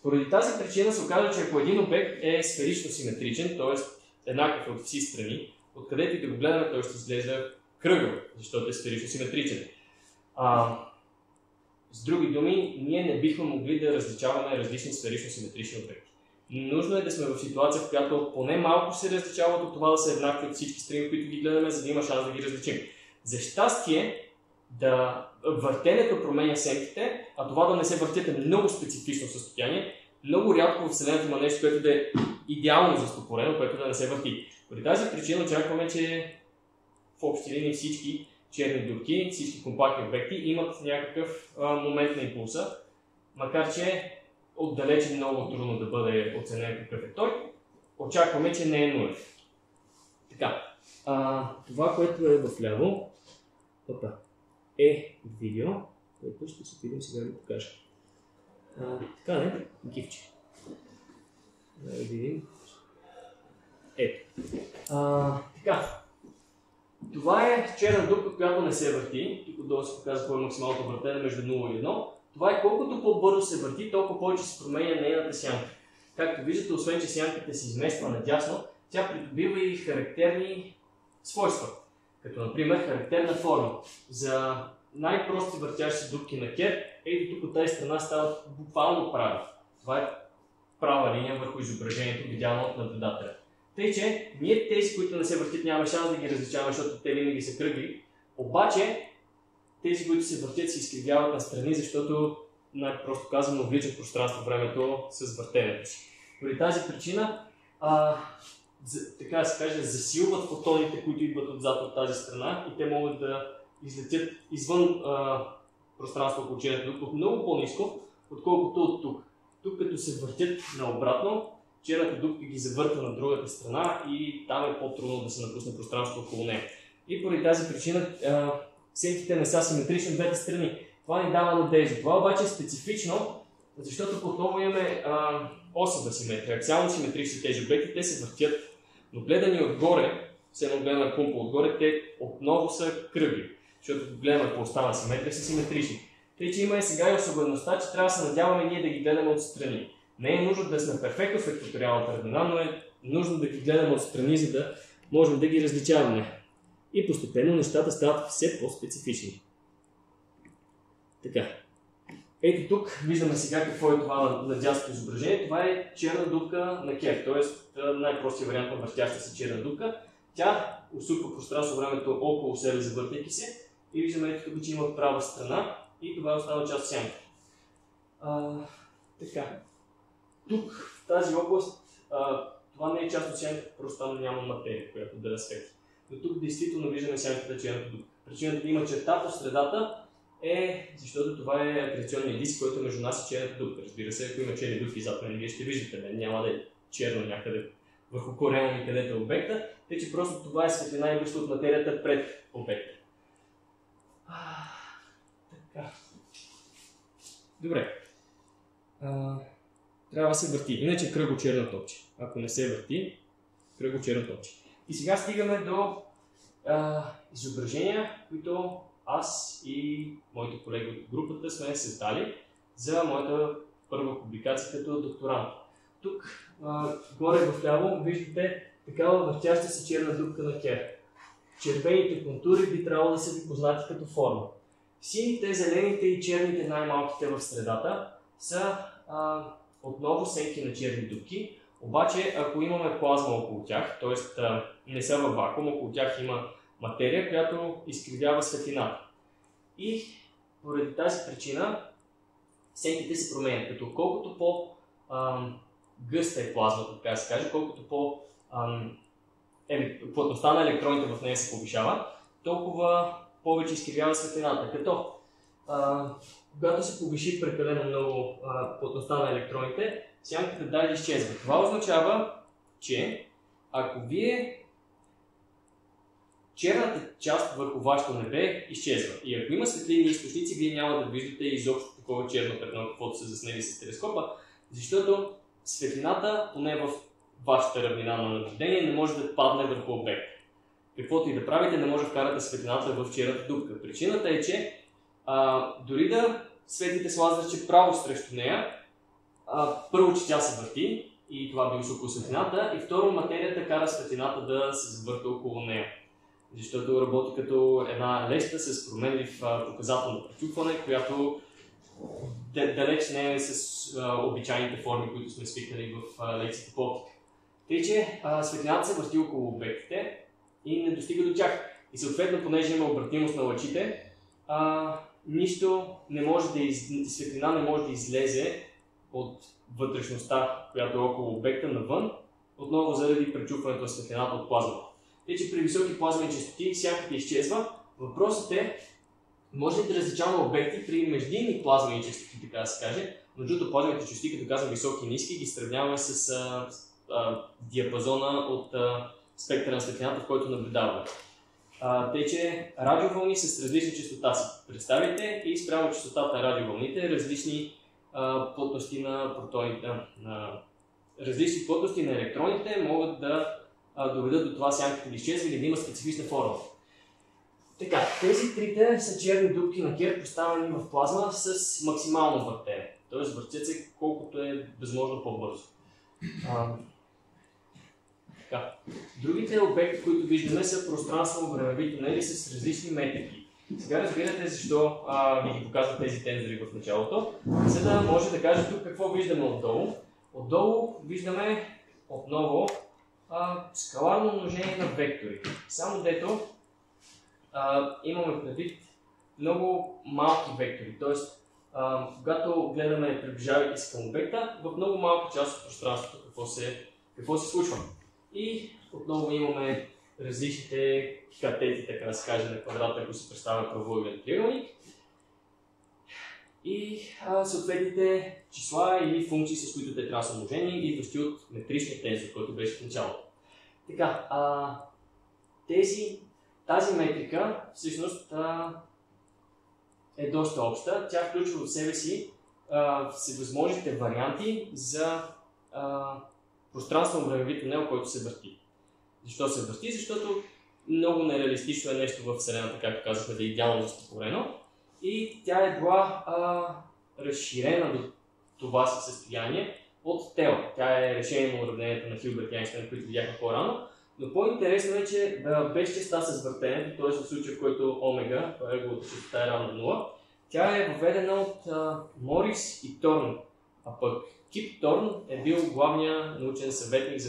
Поради тази причина се оказва, че ако един обект е сферично симетричен, т.е. еднакъв от всички страни, откъдето и да го гледаме, той ще изглежда кръгъл, защото е сферично симетричен. С други думи, ние не бихме могли да различаваме различни сферично симетрични обекти. Нужно е да сме в ситуация, в която поне малко се различават от това да са еднакви от всички страни, които ги гледаме, за да има шанс да ги различим. За щастие, въртенето променя сенките, а това да не се въртят е много специфично състояние. Много рядко в Вселената има нещо, което да е идеално застопорено, което да не се върти. Поради тази причина очакваме, че в общи линии всички черни дупки, всички компактни обекти имат някакъв момент на импулса, макар че отдалече много трудно да бъде оценен какъв е той, очакваме, че не е нулев. Така, това, което е вляво, е видео, което ще се опитам сега да покажа. Така не, гифче. Да видим. Ето. Така. Това е черна дупка, която не се върти. Тук отдолу се показва кое е максималното въртене между 0 и 1. това е колкото по-бързо се върти, толкова повече се променя нейната сянка. Както виждате, освен че сянката се измества надясно, тя придобива и характерни свойства. Като например характерна форма. За най-прости въртящи се дупки на кер, ето тук от тази страна стават буквално прави. Това е права линия върху изображението, видяно от наблюдателя. Тъй, че ние тези, които не се въртят, няма шанс да ги различаваме, защото те винаги са кръгли. Обаче, тези, които се въртят, се изкривяват на страни, защото, най-просто казано, вличат пространство времето с въртенето си. Поради тази причина, така да се каже, засилват фотоните, които идват отзад от тази страна и те могат да излетят извън пространство около черната дупка много по-ниско, отколкото от тук. Тук като се въртят наобратно, черната дупка ги завърта на другата страна и там е по-трудно да се напусне пространство около нея. И поради тази причина сенките не са симетрични от двете страни. Това ни дава надежда. Това обаче е специфично, защото отново имаме осова симетрия. Аксиално симетрични тези обекти, те се въртят, но гледани отгоре, все едно гледаме пумпа отгоре, те отново са кръгли, защото гледаме по остана симетрия, са симетрични. Тъй, че има и сега и особеността, че трябва да се надяваме ние да ги гледаме отстрани. Не е нужно да сме перфектно в екваториалната равнина, но е нужно да ги гледаме отстрани, за да можем да ги различаваме. И постепенно нещата стават все по-специфични. Така. Ето тук виждаме сега какво е това надясното изображение. Това е черна дупка на кер, т.е. най-простия вариант на въртяща се черна дупка. Тя усуква пространство времето около себе, завъртайки се. И виждаме ето тук, че има права страна и това остава част от сянка. Така. Тук, в тази област, това не е част от сянката, просто там няма материя, която да разсвети. Но тук действително виждаме сянката черната дупка. Причината да има черта по средата е, защото това е акреционният диск, който е между нас и черната дупка. Разбира се, ако има черни дупки зад мен, вие ще виждате, няма да е черно някъде върху корема ми, където е обекта, тъй че просто това е светлина и от материята пред обекта. Така. Добре. Трябва да се върти, иначе кръго черно топче. Ако не се върти, кръго черно топче. И сега стигаме до изображения, които аз и моите колеги от групата сме създали за моята първа публикация като докторант. Тук, горе вляво, виждате такава въртяща се черна дупка на кер. Червените контури би трябвало да са ви познати като форма. Сините, зелените и черните, най-малките в средата, са отново сенки на черни дупки. Обаче, ако имаме плазма около тях, т.е. не са във вакуум, около тях има материя, която изкривява светлината. И поради тази причина сенките се променят, като колкото по-гъста е плазмата, така да се каже, колкото плътността на електроните в нея се повишава, толкова повече изкривява светлината. Като когато се повиши прекалено много плътността на електроните, сянката даже изчезва. Това означава, че ако вие черната част върху вашето небе изчезва. И ако има светлинни източници, вие няма да виждате изобщо такова черно петно, каквото се заснели с телескопа, защото светлината, поне в вашата равнина на наблюдение, не може да падне върху обект. Каквото и да правите, не може да вкарате светлината в черната дупка. Причината е, че дори да светите с лазерче право срещу нея, първо, че тя се върти и това би усукало светлината, и второ, материята кара светлината да се завърта около нея. Защото работи като една леща с променлив показател на пречупване, която далеч не е с обичайните форми, които сме свикнали в лекциите по оптика. Тъй, че светлината се върти около обектите и не достига до тях. И съответно, понеже има обратимост на лъчите, нищо не може светлина не може да излезе от вътрешността, която е около обекта навън, отново заради пречупването на светлината от плазмата. Тъй, че при високи плазмени честоти сянката изчезва. Въпросът е, може ли да различаваме обекти при междинни плазмени честоти, така да се каже. Между плазмените честоти, като казвам високи и ниски, ги сравняваме с диапазона от спектъра на светлината, в който наблюдаваме. Тъй, че радиовълни с различна честота си представите и спрямо честотата на радиовълните различни плътности на протоните, различни плътности на електроните могат да доведат до това сянката да изчезва или да има специфична форма. Така, тези трите са черни дупки на Кер, поставени в плазма с максимално въртене. Тоест въртят се колкото е възможно по-бързо. Другите обекти, които виждаме, са пространствено-времеви тунели с различни метрики. Сега разбирате защо ви ги показват тези тензори в началото, за да може да кажа тук какво виждаме отдолу. Отдолу виждаме отново скаларно умножение на вектори. Само дето имаме предвид много малки вектори, т.е. когато гледаме приближавайки се към обекта, в много малка част от пространството какво се случва. И отново имаме различните катети, така да се каже, на квадрата, ако се представя правоъгълен триъгълник. И съответните числа или функции, с които те трябва да са умножени, идващи от метричния тензор, който беше в началото. Така, тази метрика всъщност е доста обща. Тя включва в себе си всевъзможните варианти за пространствено-времеви тунел, който се върти. Защо се върти? Защото много нереалистично е нещо в Вселената, както казахме, да е идеално застопорено. И тя е била разширена до това си състояние от Тела. Тя е решение на уравнението на Хилберт и Айнщайн, които видяхме по-рано. Но по-интересно е, че без частта с въртенето, т.е. в случая, в който омега, неговата частота е равна 0, тя е въведена от Морис и Торн. А пък Кип Торн е бил главният научен съветник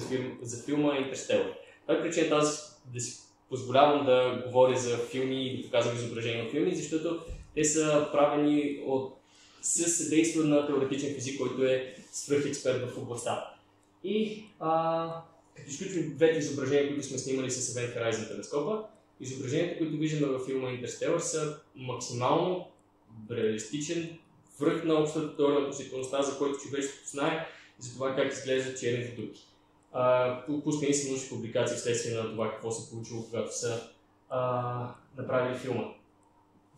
за филма Интерстелър. Това е причината аз да си позволявам да говоря за филми и да показвам изображения на филми, защото те са правени със съдействие на теоретичен физик, който е свръхексперт в областта. И като изключим двете изображения, които сме снимали с Event Horizon телескопа, изображенията, които виждаме във филма Интерстелър, са максимално реалистичен връх на общата теория на относителността, за който човечеството знае, за това как изглеждат черните дупки. Пускани са научни публикации вследствие на това какво се получило, когато са направили филма.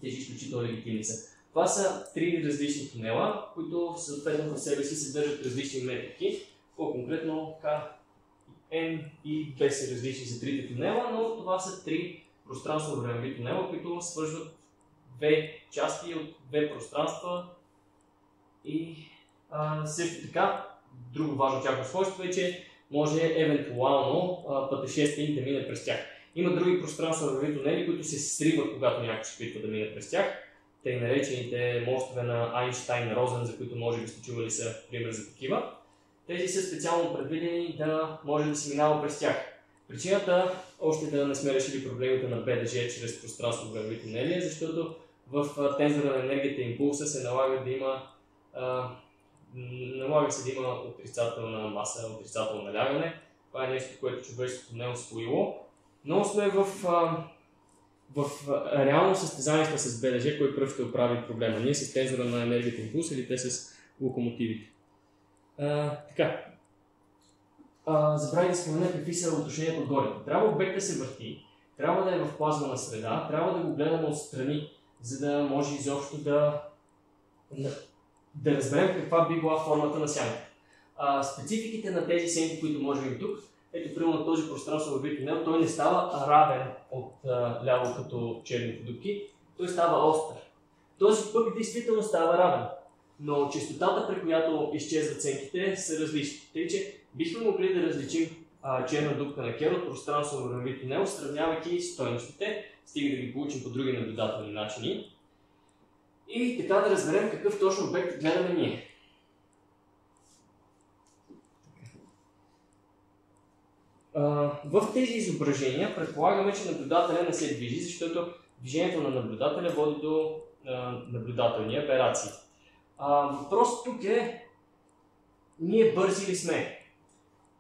Те са изключително легитимни са. Това са три различни тунела, които съответно в себе си съдържат различни метрики. По-конкретно K, N и B са различни за трите тунела, но това са три пространствено-времеви тунела, които свързват две части от две пространства. И също така, друго важно тяхно свойство е, че може евентуално пътешественик да мине през тях. Има други пространствено-времеви тунели, които се сриват, когато някой се опитва да мине през тях. Тъй наречените мостове на Айнщайн-Розен, за които може би сте чували, са пример за такива. Тези са специално предвидени да може да се минава през тях. Причината още да не сме решили проблемите на БДЖ чрез пространствено-времеви тунели, защото в тензора на енергията и импулса се налага да има отрицателна маса, отрицателно налягане. Това е нещо, което човечеството не е усвоило. Но сме в реално състезание сме с БДЖ, кой пръв ще оправи проблема. Ние с тензора на енергията и импулса или те с локомотивите. Така. Забравих да спомена какви са отношенията отгоре. Трябва обекта се върти, трябва да е в плазмана среда, трябва да го гледаме отстрани, за да може изобщо да разберем каква би била формата на сянката. Спецификите на тези сенки, които може да видим тук, ето примерно този пространствено-времеви тунел, той не става равен от ляво като черните дупки, той става остър. Този пък действително става равен, но честотата, при която изчезват сенките, са различни. Тъй, че бихме могли да различим черна дупка на Кер от пространствено-времеви тунел, сравнявайки стойностите, стига да ги получим по други наблюдателни начини. И така да разберем какъв точно обект гледаме ние. В тези изображения предполагаме, че наблюдателя не се движи, защото движението на наблюдателя води до наблюдателни аберации. Въпросът тук е, ние бързи ли сме?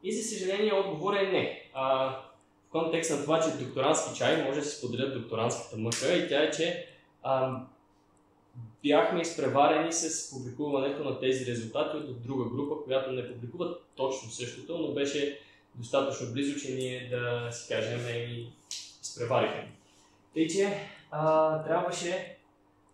И за съжаление отговорът е не. В контекст на това, че докторантски чай може да се споделят докторантската мъка и тя е, че бяхме изпреварени с публикуването на тези резултати от друга група, която не публикува точно същото, но беше достатъчно близо, че ние да си кажем и изпреварихме. Тъй, че трябваше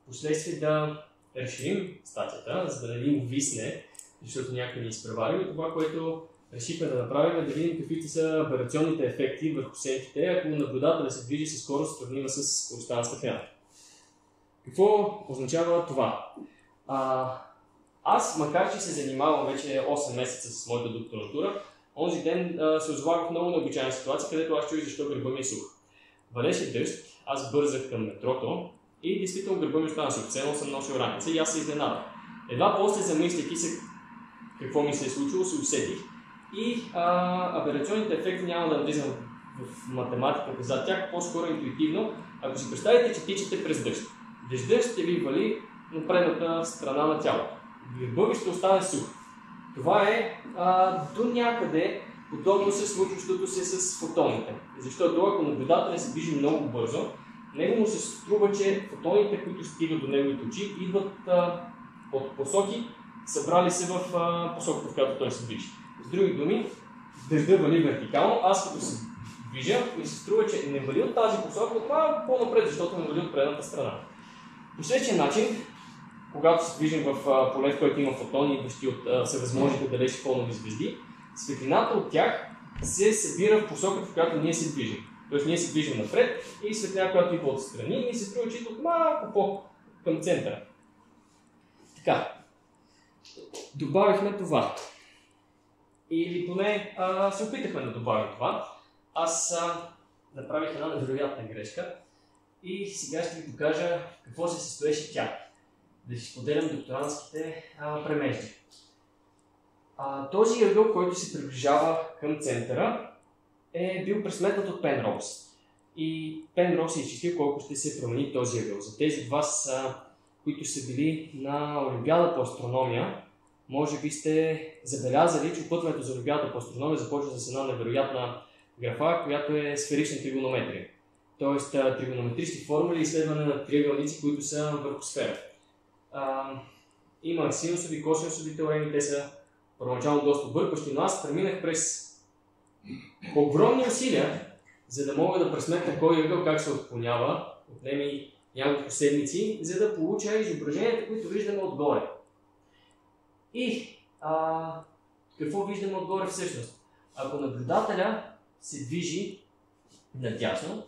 последствие да разширим статията, за да не ни увисне, защото някой ни изпревари. Това, което решихме да направим, да видим какви са аберационните ефекти върху сенките, ако наблюдателя се движи със скорост, сравнима с скоростта на светлината. Какво означава това? Аз, макар че се занимавам вече 8 месеца с моята докторантура, онзи ден се озовах в много необичайна ситуация, където аз чуих защо гърба ми е сух. Валеше дъжд, аз бързах към метрото и действително гърба ми остана сух. Цено съм носил раница и аз се изненадах. Едва после, замисляйки се какво ми се е случило, се усетих. И аберационните ефекти няма да навлизам в математиката за тях, по-скоро интуитивно. Ако си представите, че тичате през дъжд. Дъждът ще ви вали на предната страна на тялото. Гърбът ви ще остане сух. Това е до някъде подобно се случващото се с фотоните. Защото ако наблюдателят се движи много бързо, него му се струва, че фотоните, които стигат до неговите очи, идват от посоки, събрали се в посоката, в която той се движи. С други думи, дъжда вали вертикално, аз като се движа, ми се струва, че не вали от тази посока, от малко по-напред, защото не вали от предната страна. По същия начин, когато се движим в поле, в което има фотони, идващи от всевъзможните далечни фонови звезди, светлината от тях се събира в посоката, в която ние се движим. Тоест ние се движим напред и светлина, която идва от страни, ни се струва, че идва малко по-към центъра. Така, добавихме това. Или поне се опитахме да добавим това. Аз направих една невероятна грешка и сега ще ви покажа какво се състоеше тя. Да си споделям докторантските премежди. Този ъгъл, който се приближава към центъра, е бил пресметнат от Пенроуз. И Пенроуз е изчислил колко ще се промени този ъгъл. За тези от вас, които са били на Олимпиада по астрономия, може би сте забелязали, че опътването за Олимпиада по астрономия започва с една невероятна графа, която е сферична тригонометрия. Тоест тригонометрични формули и изследване на триъгълници, които са върху сфера. Има синусови, косинусови теореми, те са първоначално доста объркващи, но аз преминах през огромни усилия, за да мога да пресметна кой ъгъл как се отклонява, отнеми няколко седмици, за да получа изображенията, които виждаме отгоре. И какво виждаме отгоре всъщност? Ако наблюдателя се движи надясно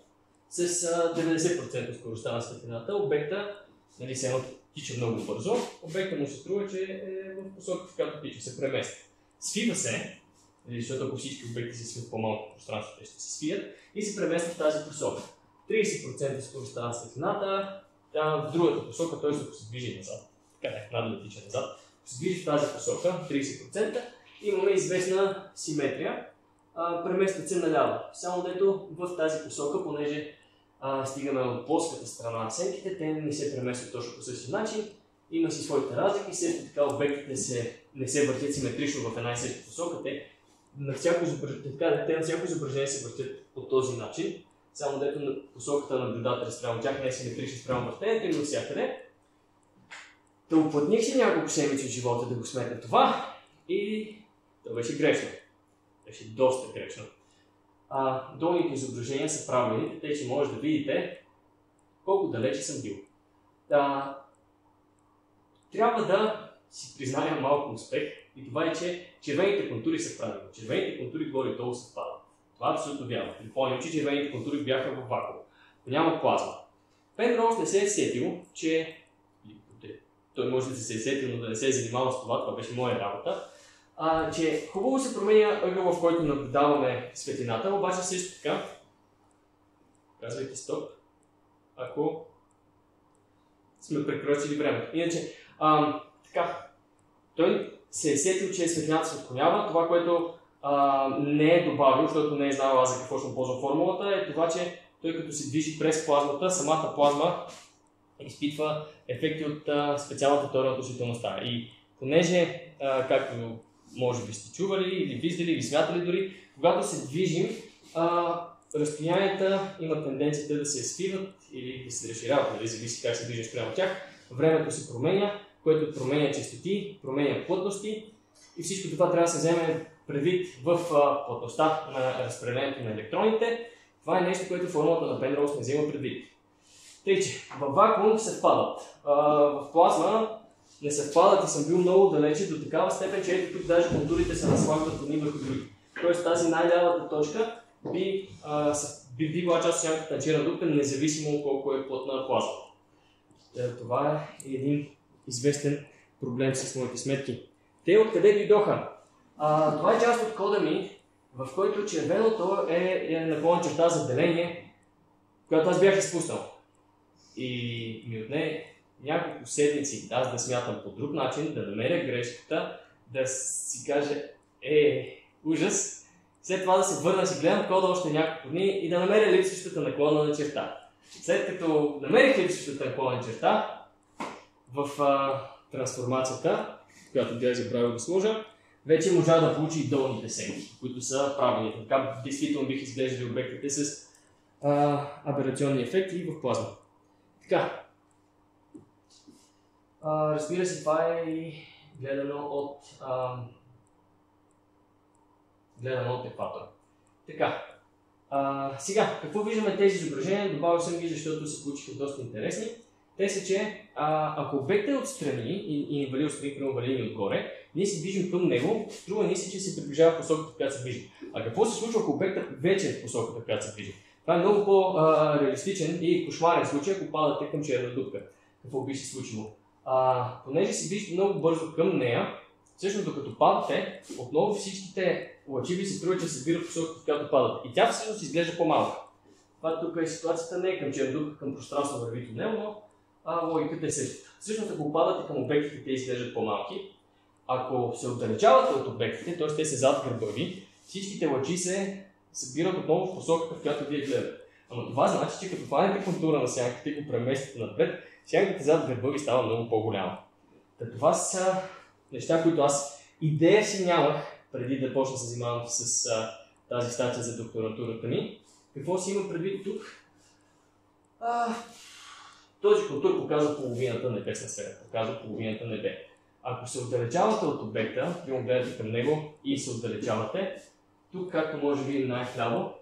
с 90% скоростта на светлината, обекта, нали, се тича много бързо, обектът му се струва, че е в посока, в която тича, се премества. Свива се, защото ако всички обекти се свият по-малко пространство, те ще се свият и се премества в тази посока. 30% скоростта на светлината, в другата посока, т.е. ако се движи назад, така не, надо да тича назад, ако се движи в тази посока, 30%, имаме известна симетрия, преместват се наляво. Само дето в тази посока, понеже стигаме от плоската страна на сенките, те не се преместват точно по същия начин, има си своите разлики, също така обектите не се въртят симетрично в една и съща посока, те на всяко изображение се въртят по този начин, само дето на посоката на наблюдателя спрямо тях не е симетрично спрямо въртенето и навсякъде. Да уплътних си няколко седмици в живота да го сметна това и то беше грешно. Беше доста грешно. Долните изображения са правилните, тъй че може да видите колко далече съм бил. Трябва да си признаем малко успех и това е, че червените контури са правилни. Червените контури горе-долу съвпадат. Това е абсолютно вярно. Припомням, че червените контури бяха в вакуум. Няма плазма. Пенроуз не се е сетил, че той може да се е сетил, но да не се е занимавал с това, това беше моя работа, че хубаво се променя ъгъл, в който наблюдаваме светлината, обаче също така, казвайте стоп, ако сме прекрочили времето. Иначе, така, той се е сетил, че светлината се отклонява. Това, което не е добавил, защото не е знал аз за какво ще ползвам формулата, е това, че той като се движи през плазмата, самата плазма изпитва ефекти от специалната теория на относителността. И понеже, както може би сте чували или виждали или смятали дори, когато се движим, разстоянията имат тенденцията да се свиват или да се разширяват, нали, зависи как се движим спрямо тях. Времето се променя, което променя честоти, променя плътности и всичко това трябва да се вземе предвид в плътността на разпределението на електроните. Това е нещо, което формулата на Пенроуз не взема предвид. Тъй, че във вакуум се впадат. В плазма не съвпадат и съм бил много далече до такава степен, че ето тук даже контурите се наслагват едни върху други. Тоест тази най-лявата точка би била част от сянката на черна дупка, независимо колко е плътна плазма. Това е един известен проблем с моите сметки. Те откъде дойдоха? Това е част от кода ми, в който червеното е наклонна черта за деление, която аз бях изпуснал. И ми отне няколко седмици аз да смятам по друг начин, да намеря грешката, да си кажа ужас, след това да се върна, си гледам кода още няколко дни и да намеря липсващата наклонна черта. След като намерих липсващата наклонна черта, в трансформацията, която бях забравил да сложа, вече можа да получи и долните сенки, които са правилни. Така действително бих изглеждали обектите с аберационни ефекти и в плазма. Така. Разбира се, това е гледано от екватора. Така. Сега, какво виждаме тези изображения? Добавил съм ги, защото се получиха доста интересни. Те са, че ако обектът е отстрани и ни вали отстрани, прямо вали ни отгоре, ние се движим към него, струва ни се, че се приближава в посоката, в която се движи. А какво се случва, ако обектът вече е в посоката, в която се движи? Това е много по-реалистичен и кошмарен случай, ако падате към черна дупка. Какво би се случило? Понеже се движите много бързо към нея, всъщност докато падате, отново всичките лъчи ви се струва, че се събират в посоката, в която падат. И тя всъщност изглежда по-малка. Това тук е ситуацията, не е към черна дупка, към пространство върви тунел, но логиката е същата. Всъщност, ако падате към обектите, те изглеждат по-малки. Ако се отдалечавате от обектите, т.е. те са зад гърбави, всичките лъчи се събират отново в посоката, в която вие гледате. Ама това значи, че като хванете контура на сянката и го преместите напред, сянката зад гърба ви става много по-голяма. Това са неща, които аз идея си нямах преди да почна да се занимавам с тази статия за докторатурата ми. Какво си има предвид тук? Този контур показва половината небесна сфера, показва половината небе. Ако се отдалечавате от обекта, вие гледате към него и се отдалечавате, тук, както може би най-вляво,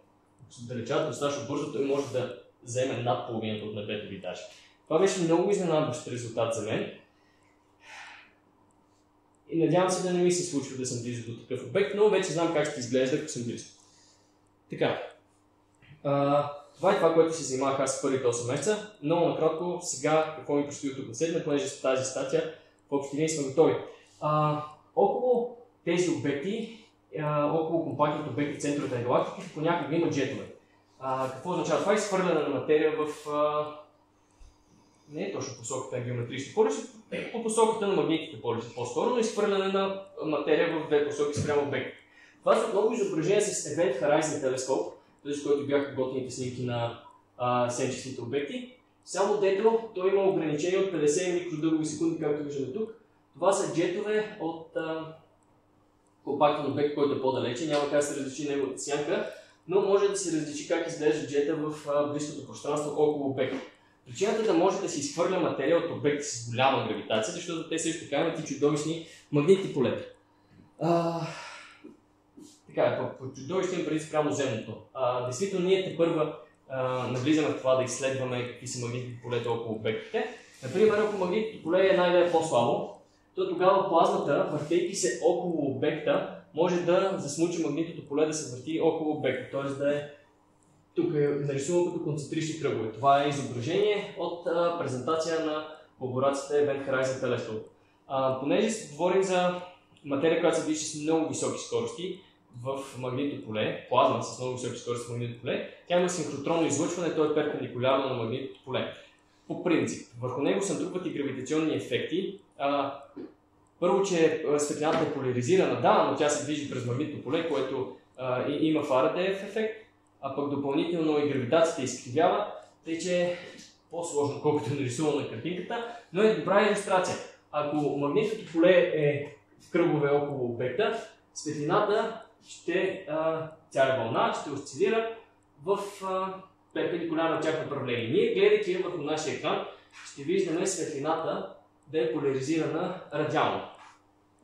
ако се отдалечавате достатъчно бързо, той може да вземе над половината от небето ви даже. Това беше много изненадващ резултат за мен. И надявам се да не ми се случва да съм близо до такъв обект, но вече знам как ще изглежда, ако съм близо. Така. Това е това, което се занимавах аз в първите 8 месеца. Много накратко, сега какво ми предстои тук на седна, понеже с тази статия в общи линии сме готови. Около тези обекти, около компактните обекти в центровете на галактиките, понякога има джетове. Какво означава? Това е изхвърляне на материя в... не е точно посоката на геометрични полюси, по посоката на магнитните полюси по-скоро, но изхвърляне на материя в две посоки спрямо обекти. Това са много изображения с Event Horizon телескоп, с който бяха готините снимки на сенчестите обекти. Само дето той има ограничение от 50 микродългови секунди, както виждаме тук. Това са джетове от компактен обект, който е по-далече. Няма как да се различи неговата сянка, но може да се различи как изглежда джета в близкото пространство около обекта. Причината да може да се изхвърля материя от обекти с голяма гравитация, защото те също така имат и чудовищни магнитни полета. Така, по чудовище им преди спрямо земното. Действително ние тепърва навлизаме в това да изследваме какви са магнитните полета около обектите. Например, ако магнитното поле е най-ле по-слабо, то тогава плазмата, въртейки се около обекта, може да засмучи магнитното поле да се върти около обекта, т.е. да е тук е нарисувано като концентрични кръгове. Това е изображение от презентация на колаборацията Event Horizon Telescope. Понеже говорим за материя, която се движи с много високи скорости в магнитно поле, плазма с много високи скорости в магнитно поле, тя има синхротронно излъчване, то е перпендикулярно на магнитното поле. По принцип, върху него се натрупват и гравитационни ефекти. Първо, че светлината е поляризирана, да, но тя се движи през магнитно поле, което има Фарадеев ефект, а пък допълнително и гравитацията изкривява, тъй че е по-сложно, колкото е нарисувано на картинката, но е добра илюстрация. Ако магнитното поле е в кръгове около обекта, светлината тя е вълна, ще осцилира в перпендикулярно тях направление. Ние, гледайки върху нашия екран, ще виждаме светлината да е поляризирана радиално.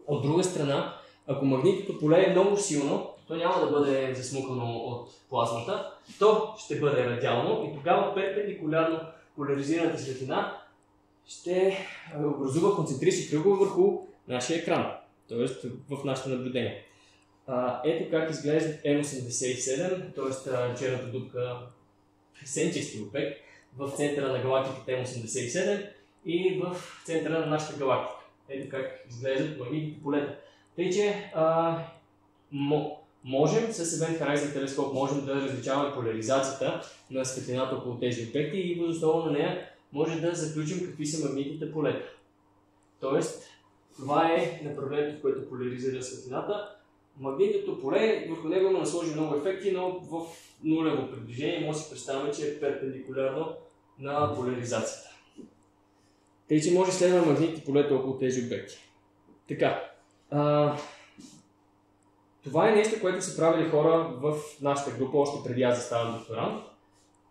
От друга страна, ако магнитното поле е много силно, то няма да бъде засмукано от плазмата, то ще бъде радиално и тогава перпендикулярно поляризираната светлина ще образува концентрични кръгове върху нашия екран, т.е. в нашето наблюдение. Ето как изглежда М87, т.е. черната дупка, сенчести обект в центъра на галактиката М87 и в центъра на нашата галактика. Ето как изглеждат магнитните полета. Тъй, че можем с Event Horizon телескоп можем да различаваме поляризацията на светлината около тези обекти и въз основа на нея може да заключим какви са магнитните полета. Тоест, това е направлението, в което поляризира светлината. Магнитното поле, върху него има насложи много ефекти, но в нулево приближение може да си представяме, че е перпендикулярно на поляризацията. Тъй, че може да следваме магнитните полета около тези обекти. Така. Това е нещо, което са правили хора в нашата група, още преди аз да ставам докторант.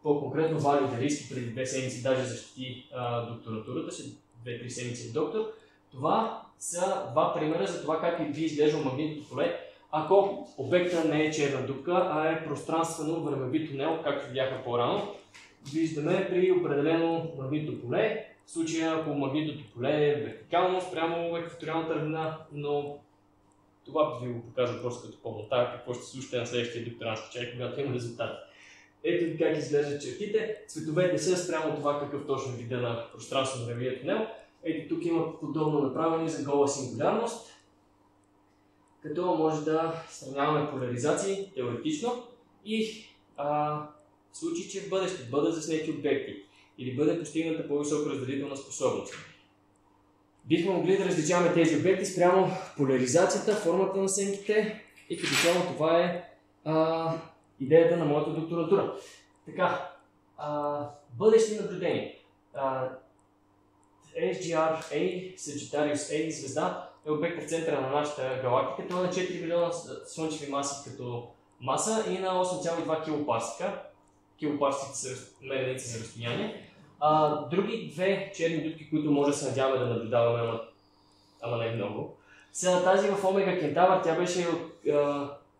По-конкретно Валио Делийски преди 2 седмици даже защити докторатурата си, 2-3 седмици доктор. Това са два примера за това как би изглеждало магнитното поле, ако обекта не е черна дупка, а е пространствено времеви тунел, както видяхме по-рано. Виждаме при определено магнитно поле, в случая ако магнитното поле е вертикално спрямо екваториалната равнина, но това ви го показва просто като по-мотава, какво ще слушате на следващия докторантски чай, когато има резултати. Ето как изглеждат чертите. Цветовете са спрямо това какъв точно вида на пространствено-времевия тунел. Ето тук има подобно направени за гола сингулярност, като може да сравняваме поляризации теоретично и в случай, че в бъдеще бъдат заснети обекти или бъде постигната по-висока разделителна способност. Бихме могли да различаваме тези обекти спрямо поляризацията, формата на сенките и като цяло това е идеята на моята докторатура. Така, бъдещи наблюдения. SGR-A, Sagittarius A звезда, е обект в центъра на нашата галактика. Той е на 4 милиона слънчеви маси като маса и на 8,2 килопарсика. Килопарсиците са мереници за разстояние. Други две черни дупки, които може да се надяваме да наблюдаваме, ама не много, са тази в Омега Кентавър. Тя беше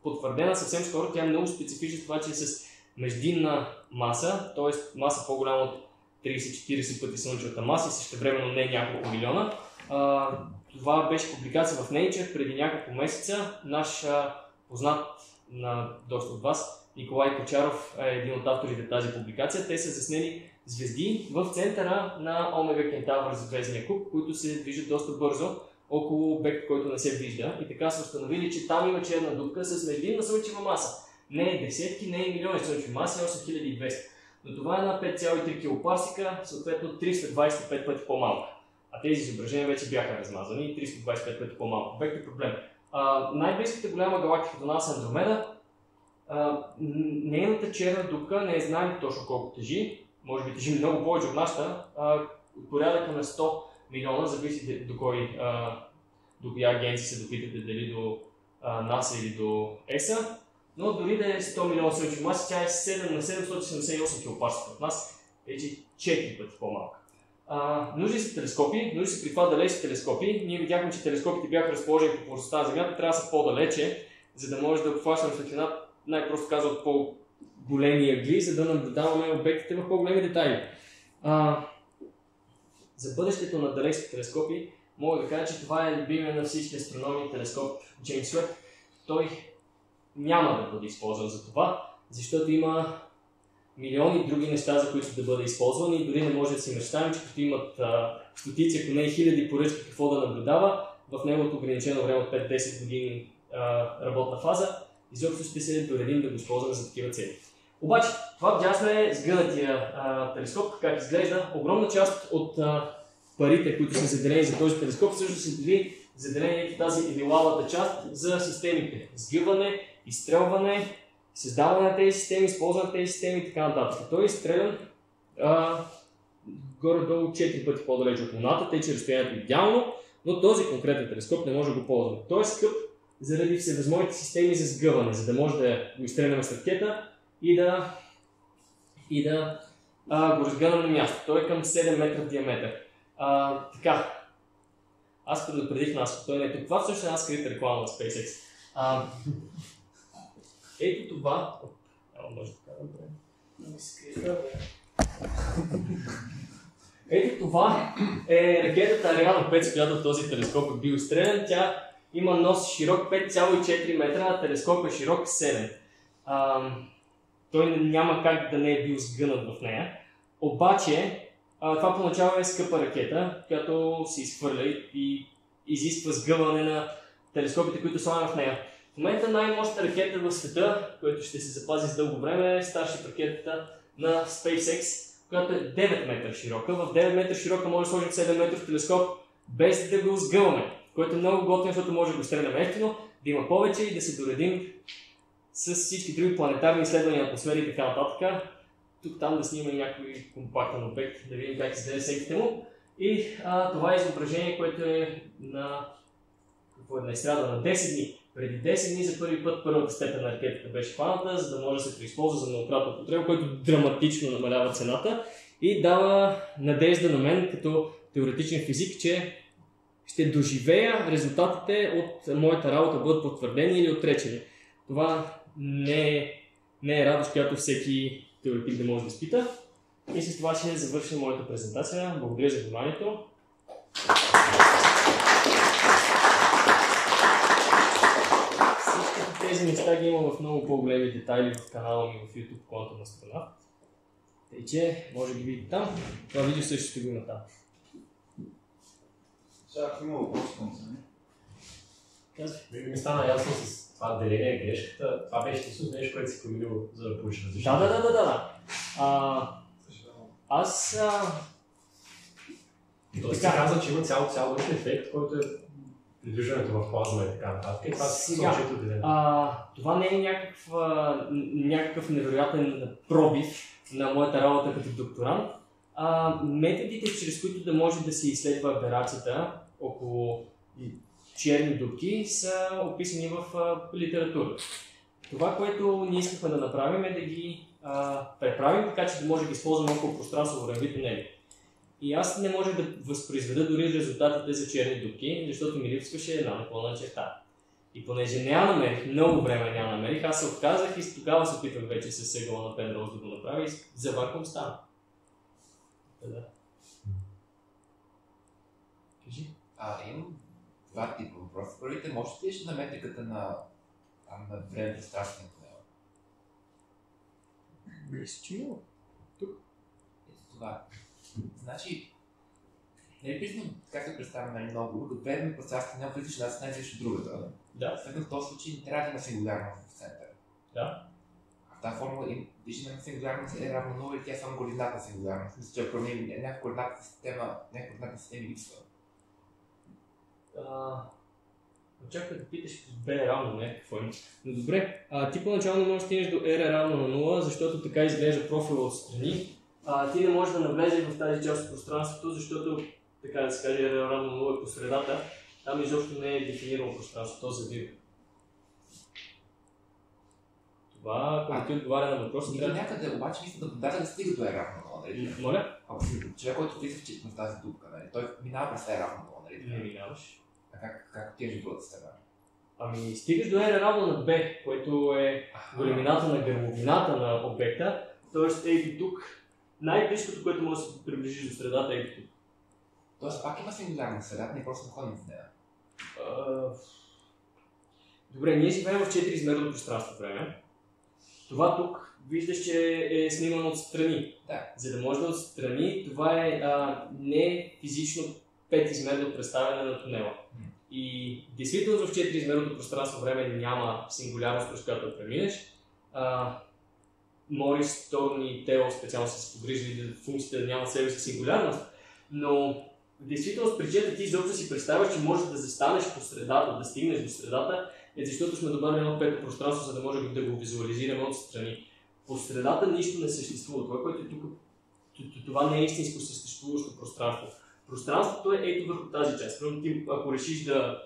потвърдена съвсем скоро. Тя е много специфична това, че е с междинна маса, т.е. маса по-голяма от 30-40 пъти слънчевата маса и същевременно не няколко милиона. Това беше публикация в Nature преди няколко месеца. Наш познат на доста от вас, Николай Кочаров, е един от авторите на тази публикация. Те са заснели звезди в центъра на Омега Кентавър, звездния куп, които се движат доста бързо около обект, който не се вижда. И така са установили, че там има черна дупка с междинна слънчева маса. Не е десетки, не е милиони слънчеви маси, 8200. Но това е на 5,3 килопарсика, съответно 325 пъти по-малка. А тези изображения вече бяха размазани и 325 пъти по-малко. Обект е проблем. Най-близката голяма галактика до нас е Андромеда. Нейната черна дупка не знаем точно колко тежи. Може би тежи много повече от нашата. От порядъка на 100 милиона, зависи до коя агенция се допитате, дали до НАСА или до ЕСА. Но дори да е 100 милиона слънчеви маси, тя е 7 на 778 килопарсика от нас, вече 4 пъти по-малка. Нужни са телескопи, нужни са при това далечни телескопи. Ние видяхме, че телескопите бяха разположени по повърхността на Земята, трябва да са по-далече, за да може да обхващаме светлина, най-просто казва, от по-големи ъгли, за да наблюдаваме обектите в по-големи детайли. За бъдещето на далечните телескопи мога да кажа, че това е любимия на всички астрономи телескоп Джеймс Уеб. Той няма да бъде използван за това, защото има милиони други неща, за които да бъде използван и дори не може да си мечтаем, че като имат стотици, ако не и хиляди поръчки какво да наблюдава, в неговото ограничено време от 5-10 години работна фаза, изобщо ще се доредим да го използваме за такива цели. Обаче, това вдясно е сгънатия телескоп, как изглежда. Огромна част от парите, които са заделени за този телескоп, също са били заделени в тази лилавата част за системите. Сгъване, изстрелване, създаване на тези системи, използване на тези системи и така нататък. Той е изстрелян горе-долу 4 пъти по-далеч от Луната, тъй че разстоянието е идеално, но този конкретен телескоп не може да го ползваме. Той е скъп заради всевъзможните системи за сгъване, за да може да го изстреляме с ракета и да го разгънем на място. Той е към 7 метра в диаметър. Така, аз предупредих нас, той не е тук. Това всъщност е една скрита реклама на SpaceX. Ето това. Може да кажа, добре. Ето това е ракетата Ариана 5, с която този телескоп е бил стрелян. Тя има нос широк 5,4 метра, а телескоп е широк 7. Той няма как да не е бил сгънат в нея. Обаче, това поначало е скъпа ракета, която се изхвърля и изисква сгъване на телескопите, които слагаме в нея. В момента най-мощната ракета в света, която ще се запази с дълго време, е Starship ракетата на SpaceX, която е 9 метра широка. В 9 метра широка може да сложим 7 метров телескоп без да го сгъваме, което е много готино, защото може да го стреляме ефтино, да има повече и да се доредим с всички други планетарни изследвания на атмосфери и така нататък. Тук-там да снимаме някой компактен обект, да видим как изглежда всеките му. И това е изображение, което е на изстрелата на 10 дни. Преди 10 дни за първи път първата степен на ракетата беше хваната, за да може да се преизползва за многократна употреба, което драматично намалява цената и дава надежда на мен като теоретичен физик, че ще доживея резултатите от моята работа, бъдат потвърдени или отречени. Това не е радост, която всеки теоретик да може да изпита. И с това ще завършим моята презентация. Благодаря за вниманието. Всички тези неща ги има в много по-големи детайли в канала ми в YouTube Quantum Astronaut. Тъй че, може да ги видите там. Това видео също ще го има там. Сега ако има въпрос към Казвай. ми стана ясно с това деление грешката. Това беше всъщност нещо, което си променил, за да получиш различни. Да. Аз... Тоест ти каза, че има цял друг ефект, който е придвижването в плазма и така нататък. Това си сложите деление. Това не е някакъв невероятен пробив на моята работа като докторант. Методите, чрез които да може да се изследва аберацията около черни дупки, са описани в литературата. Това, което ние искахме да направим, е да ги преправим, така че да може да ги използваме около пространство-времеви тунели. И аз не можех да възпроизведа дори резултатите за черни дупки, защото ми липсваше една напълна черта. И понеже не я намерих, много време не я намерих, аз се отказах и тогава се опитвах вече с ъгъла на Пенроуз да го направя и за вакуум стана. Да. Кажи. Имам два типа въпроса. Първите, можете ли ще на метриката на времето страстния тунел? Мисля, че има. Тук. Ето това. Значи, не е признам, как се представя нали много, като време пространство няма различно да се най-различно другата. Да. След в този случай не трябва да има сингулярност в центъра. Да. А в тази формула движение на сингулярност е равно 0 и тя е само координатна сингулярност. Мисля, че ако някаква координатна система липсва. Очаквай да питаш B е равно на какво има. Но добре, ти поначално не можеш да стигнеш до R е равно на 0, защото така изглежда профила отстрани. Ти не можеш да навлезеш в тази част от пространството, защото, така да се каже, R е равно на 0 е по средата. Там изобщо не е дефинирано пространство, то завира. Това, ако ти отговаря на въпроса, трябва... Някъде обаче мисля да наблюдателя да стига до R равно на 0, нали? Моля? Ако си човек, който влиза в тази дупка, нали? Той минава през R равно на 0, нали? Не минаваш. А как отиваш до другата страна? Ами стигаш до R равно на B, което е големината на гърбовината на обекта, т.е. ето тук. Най-близкото, което може да се приближиш до средата е ето тук. Тоест пак има сингулярна средата, не просто находим в нея. Добре, ние живеем в 4-измерно пространство време. Това тук виждаш, че е снимано отстрани. Да. За да може да отстрани, това е не физично 5-измерно представяне на тунела. И действително в 4-измерното пространство време няма сингулярност, през която да преминеш. Морис, Торн и Тео специално са се погрижили функциите да няма себе си сингулярност, но в действителност причината ти изобщо си представяш, че можеш да застанеш по средата, да стигнеш до средата, е защото сме добавили едно пето пространство, за да можем да го визуализираме отстрани. По средата нищо не съществува. Това, което е тук, това не е истинско съществуващо пространство. Пространството е ето върху тази част. Ти, ако решиш да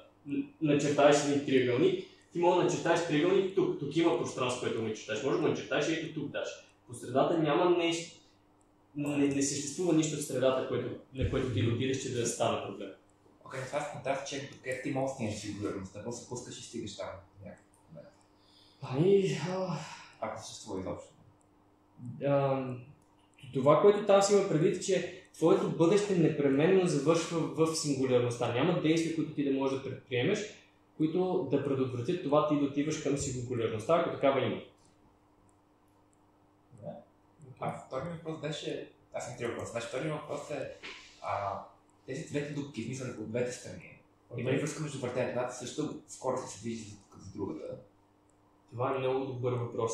начертаеш един триъгълник, ти може да начертаеш триъгълник тук. Тук има пространство, което начертаеш. Може да начертаеш и ето тук даш. По средата няма нещо. Не съществува нищо в средата, на което ти да отидеш, че да стане проблем. Окей, това е тази чек, където ти може да стигнеш сигурност, да се пускаш и стигаш там. Ако съществува изобщо. Това, което там си има предвид, че твоето бъдеще непременно завършва в сингулярността. Няма действия, които ти да можеш да предприемеш, които да предотвратят това ти да отиваш към сингулярността, ако такава има. Втори въпрос беше... Аз съм три въпроса. Значи втори въпрос е тези двете дупки, в смисъл от двете страни. Има ли връзка между въртенето? Едната също скоро се движи за другата. Това е много добър въпрос.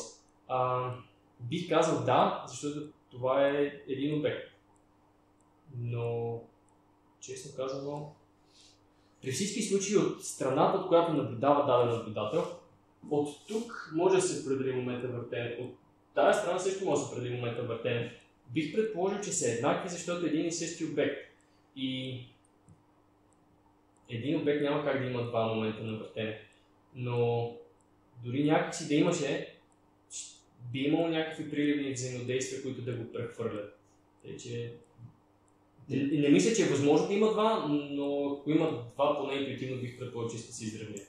Бих казал да, защото това е един обект. Но, честно казано, при всички случаи от страната, от която наблюдава даден наблюдател, от тук може да се определи момента въртене. От тази страна също може да се определи момента въртене. Бих предположил, че са еднакви, защото един и същи обект. И един обект няма как да има два момента на въртене. Но дори някакси да имаше, би имало някакви приливни взаимодействия, които да го прехвърлят. Тъй, че не мисля, че е възможно да има два, но ако има два, поне интуитивно бих предположил, че ще се изравня.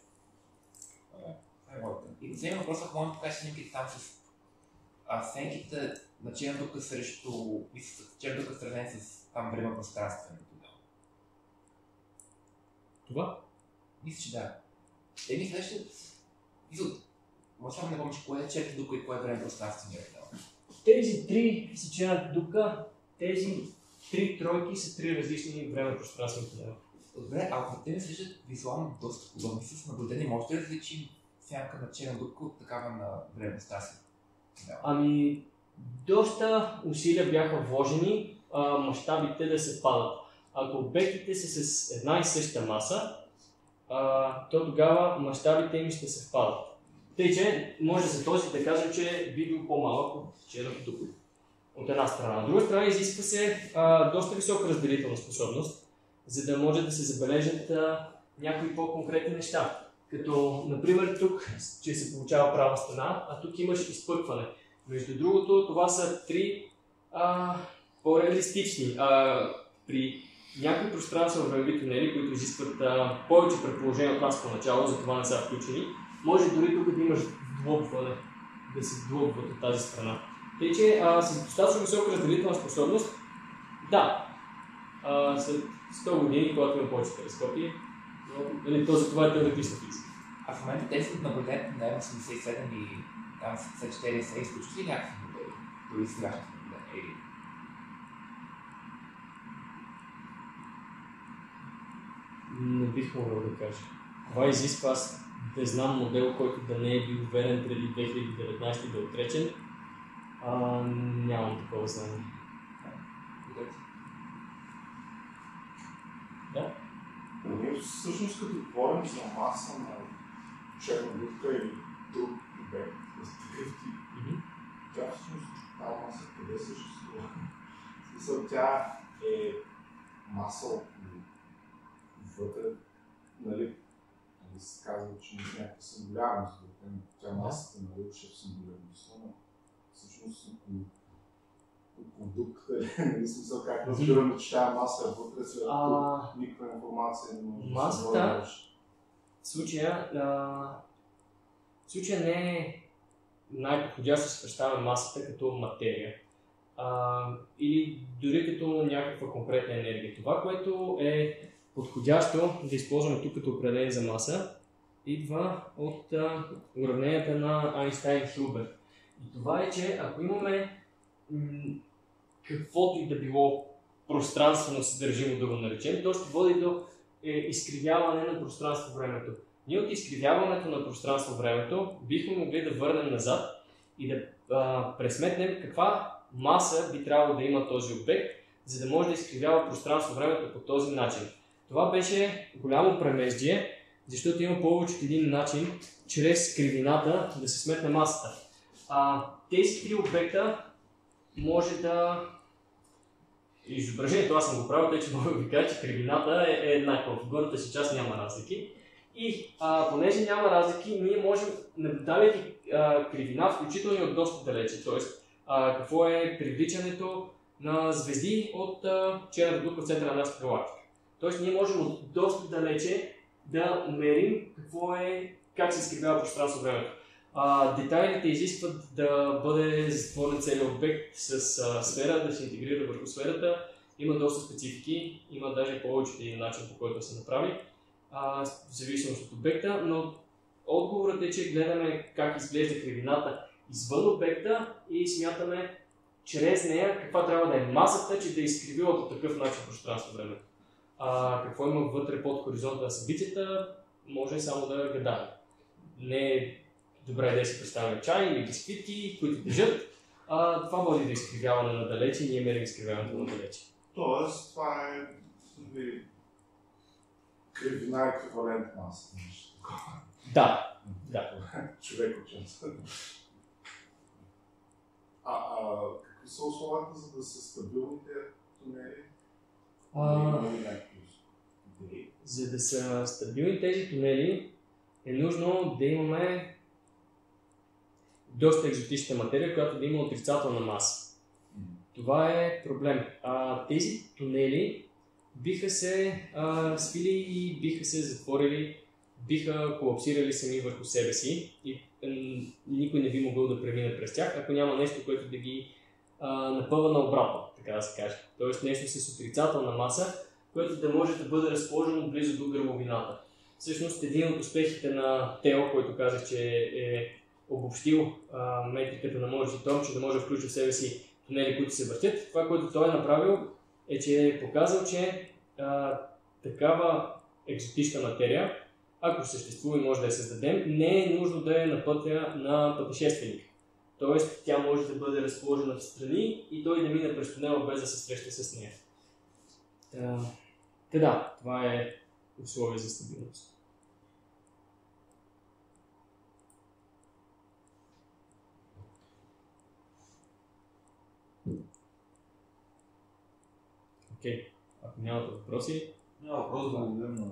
И последния въпрос, ако можем да покажа снимките там с сенките на черна дупка срещу черна дупка сравнен с там време пространствено. Това? Мисля, че да. Мисля, че... Може само не помня, кое е черна дупка и кое е време пространствено. Тези три са черната дупка, тези три тройки са три различни време пространствени tunела. Добре, ако те не срещат визуално доста подобни с наблюдение, може да различим сянка на черна дупка от такава на време пространствено? Ами, доста усилия бяха вложени мащабите да се падат. Ако обектите са с една и съща маса, то тогава мащабите им ще се впадат. Тъй, че може за този да кажем, че би бил по-малък от черната дупка. От една страна. От друга страна изисква се доста висока разделителна способност, за да може да се забележат някои по-конкретни неща. Като, например, тук, че се получава права страна, а тук имаш изпъкване. Между другото, това са три по-реалистични. При някои пространствено-времеви тунели, които изискват повече предположения от нас поначало, затова не са включени, може дори тук да имаш вдлъбване, да се вдлъбват от тази страна. Тъй, че с достатъчно висока разделителна способност, да, след 100 години, когато има повече телескопи, това е теоретична физика. А в момента тези наблюдението на M87 и там C4 са изключили някакви модели, дори сегашните наблюдения? Не бих могъл да кажа. Това изисква аз да знам модел, който да не е бил верен преди 2019 и да е отречен. Нямам такова знание. Да? Ние всъщност като говорим за маса на черна дупка или друг обект с такъв тип, тя всъщност тази маса къде съществува? В смисъл, тя е маса вътре, нали, се казва, че има някаква сингулярност, тя масата нарича в сингулярността, но всъщност около дупката е, нали, смисъл как разбираме, че тя маса е вътре, след никаква информация не може да се масата, в случая не е най-подходящо да се представя масата като материя. Или дори като някаква конкретна енергия. Това, което е подходящо да използваме тук като определение за маса, идва от уравненията на Айнщайн-Хилберт. И това е, че ако имаме каквото и да било пространствено съдържимо, да го наречем, то ще води до изкривяване на пространство-времето. Ние от изкривяването на пространство-времето бихме могли да върнем назад и да пресметнем каква маса би трябвало да има този обект, за да може да изкривява пространство-времето по този начин. Това беше голямо премеждие, защото има повече от един начин, чрез кривината, да се сметне масата. Тези три обекта може да... Изображението, аз съм го правил, тъй че мога да ви кажа, че кривината е еднаква. В горната си част няма разлики. И понеже няма разлики, ние можем, наблюдавайки кривина, включително и от доста далече. Тоест, какво е привличането на звезди от черната дупка в центъра на нашата галактика. Тоест, ние можем от доста далече да мерим как се изкривява пространство-времето. Детайлите изискват да бъде затворен целият обект с сфера, да се интегрира върху сферата Има доста специфики, има даже повече един начин, по който да се направи, в зависимост от обекта, но отговорът е, че гледаме как изглежда кривината извън обекта и смятаме чрез нея каква трябва да е масата, че да е изкривила по такъв начин пространство-време. Какво има вътре под хоризонта на събитията, може само да гадаем. Не е добра идея да си представяме чай или бисквитки, които тежат. Това води до изкривяване надалече и ние мерим изкривяването надалече. Тоест, това е кривина еквивалент маса. Да. Човек учен. Какви са условията, за да са стабилните тунели? За да са стабилни тези тунели, е нужно да имаме доста екзотична материя, която да има отрицателна маса. Това е проблем. Тези тунели биха се свили и биха се затворили, биха колапсирали сами върху себе си и никой не би могъл да премине през тях, ако няма нещо, което да ги напъва наобратно, така да се каже. Тоест нещо с отрицателна маса, което да може да бъде разположено близо до гръбовината. Всъщност един от успехите на Тео, който казах, че е обобщил метриката на Морис и Торм, че да може да включи в себе си тунели, които се въртят. Това, което той е направил, е, че е показал, че такава екзотична материя, ако съществува и може да я създадем, не е нужно да е на пътя на пътешественик. Тоест, тя може да бъде разположена в страни и той да мине през тунела без да се среща с нея. Да, това е условие за стабилност. Окей, ако нямате въпроси... Няма въпрос, да благодарим на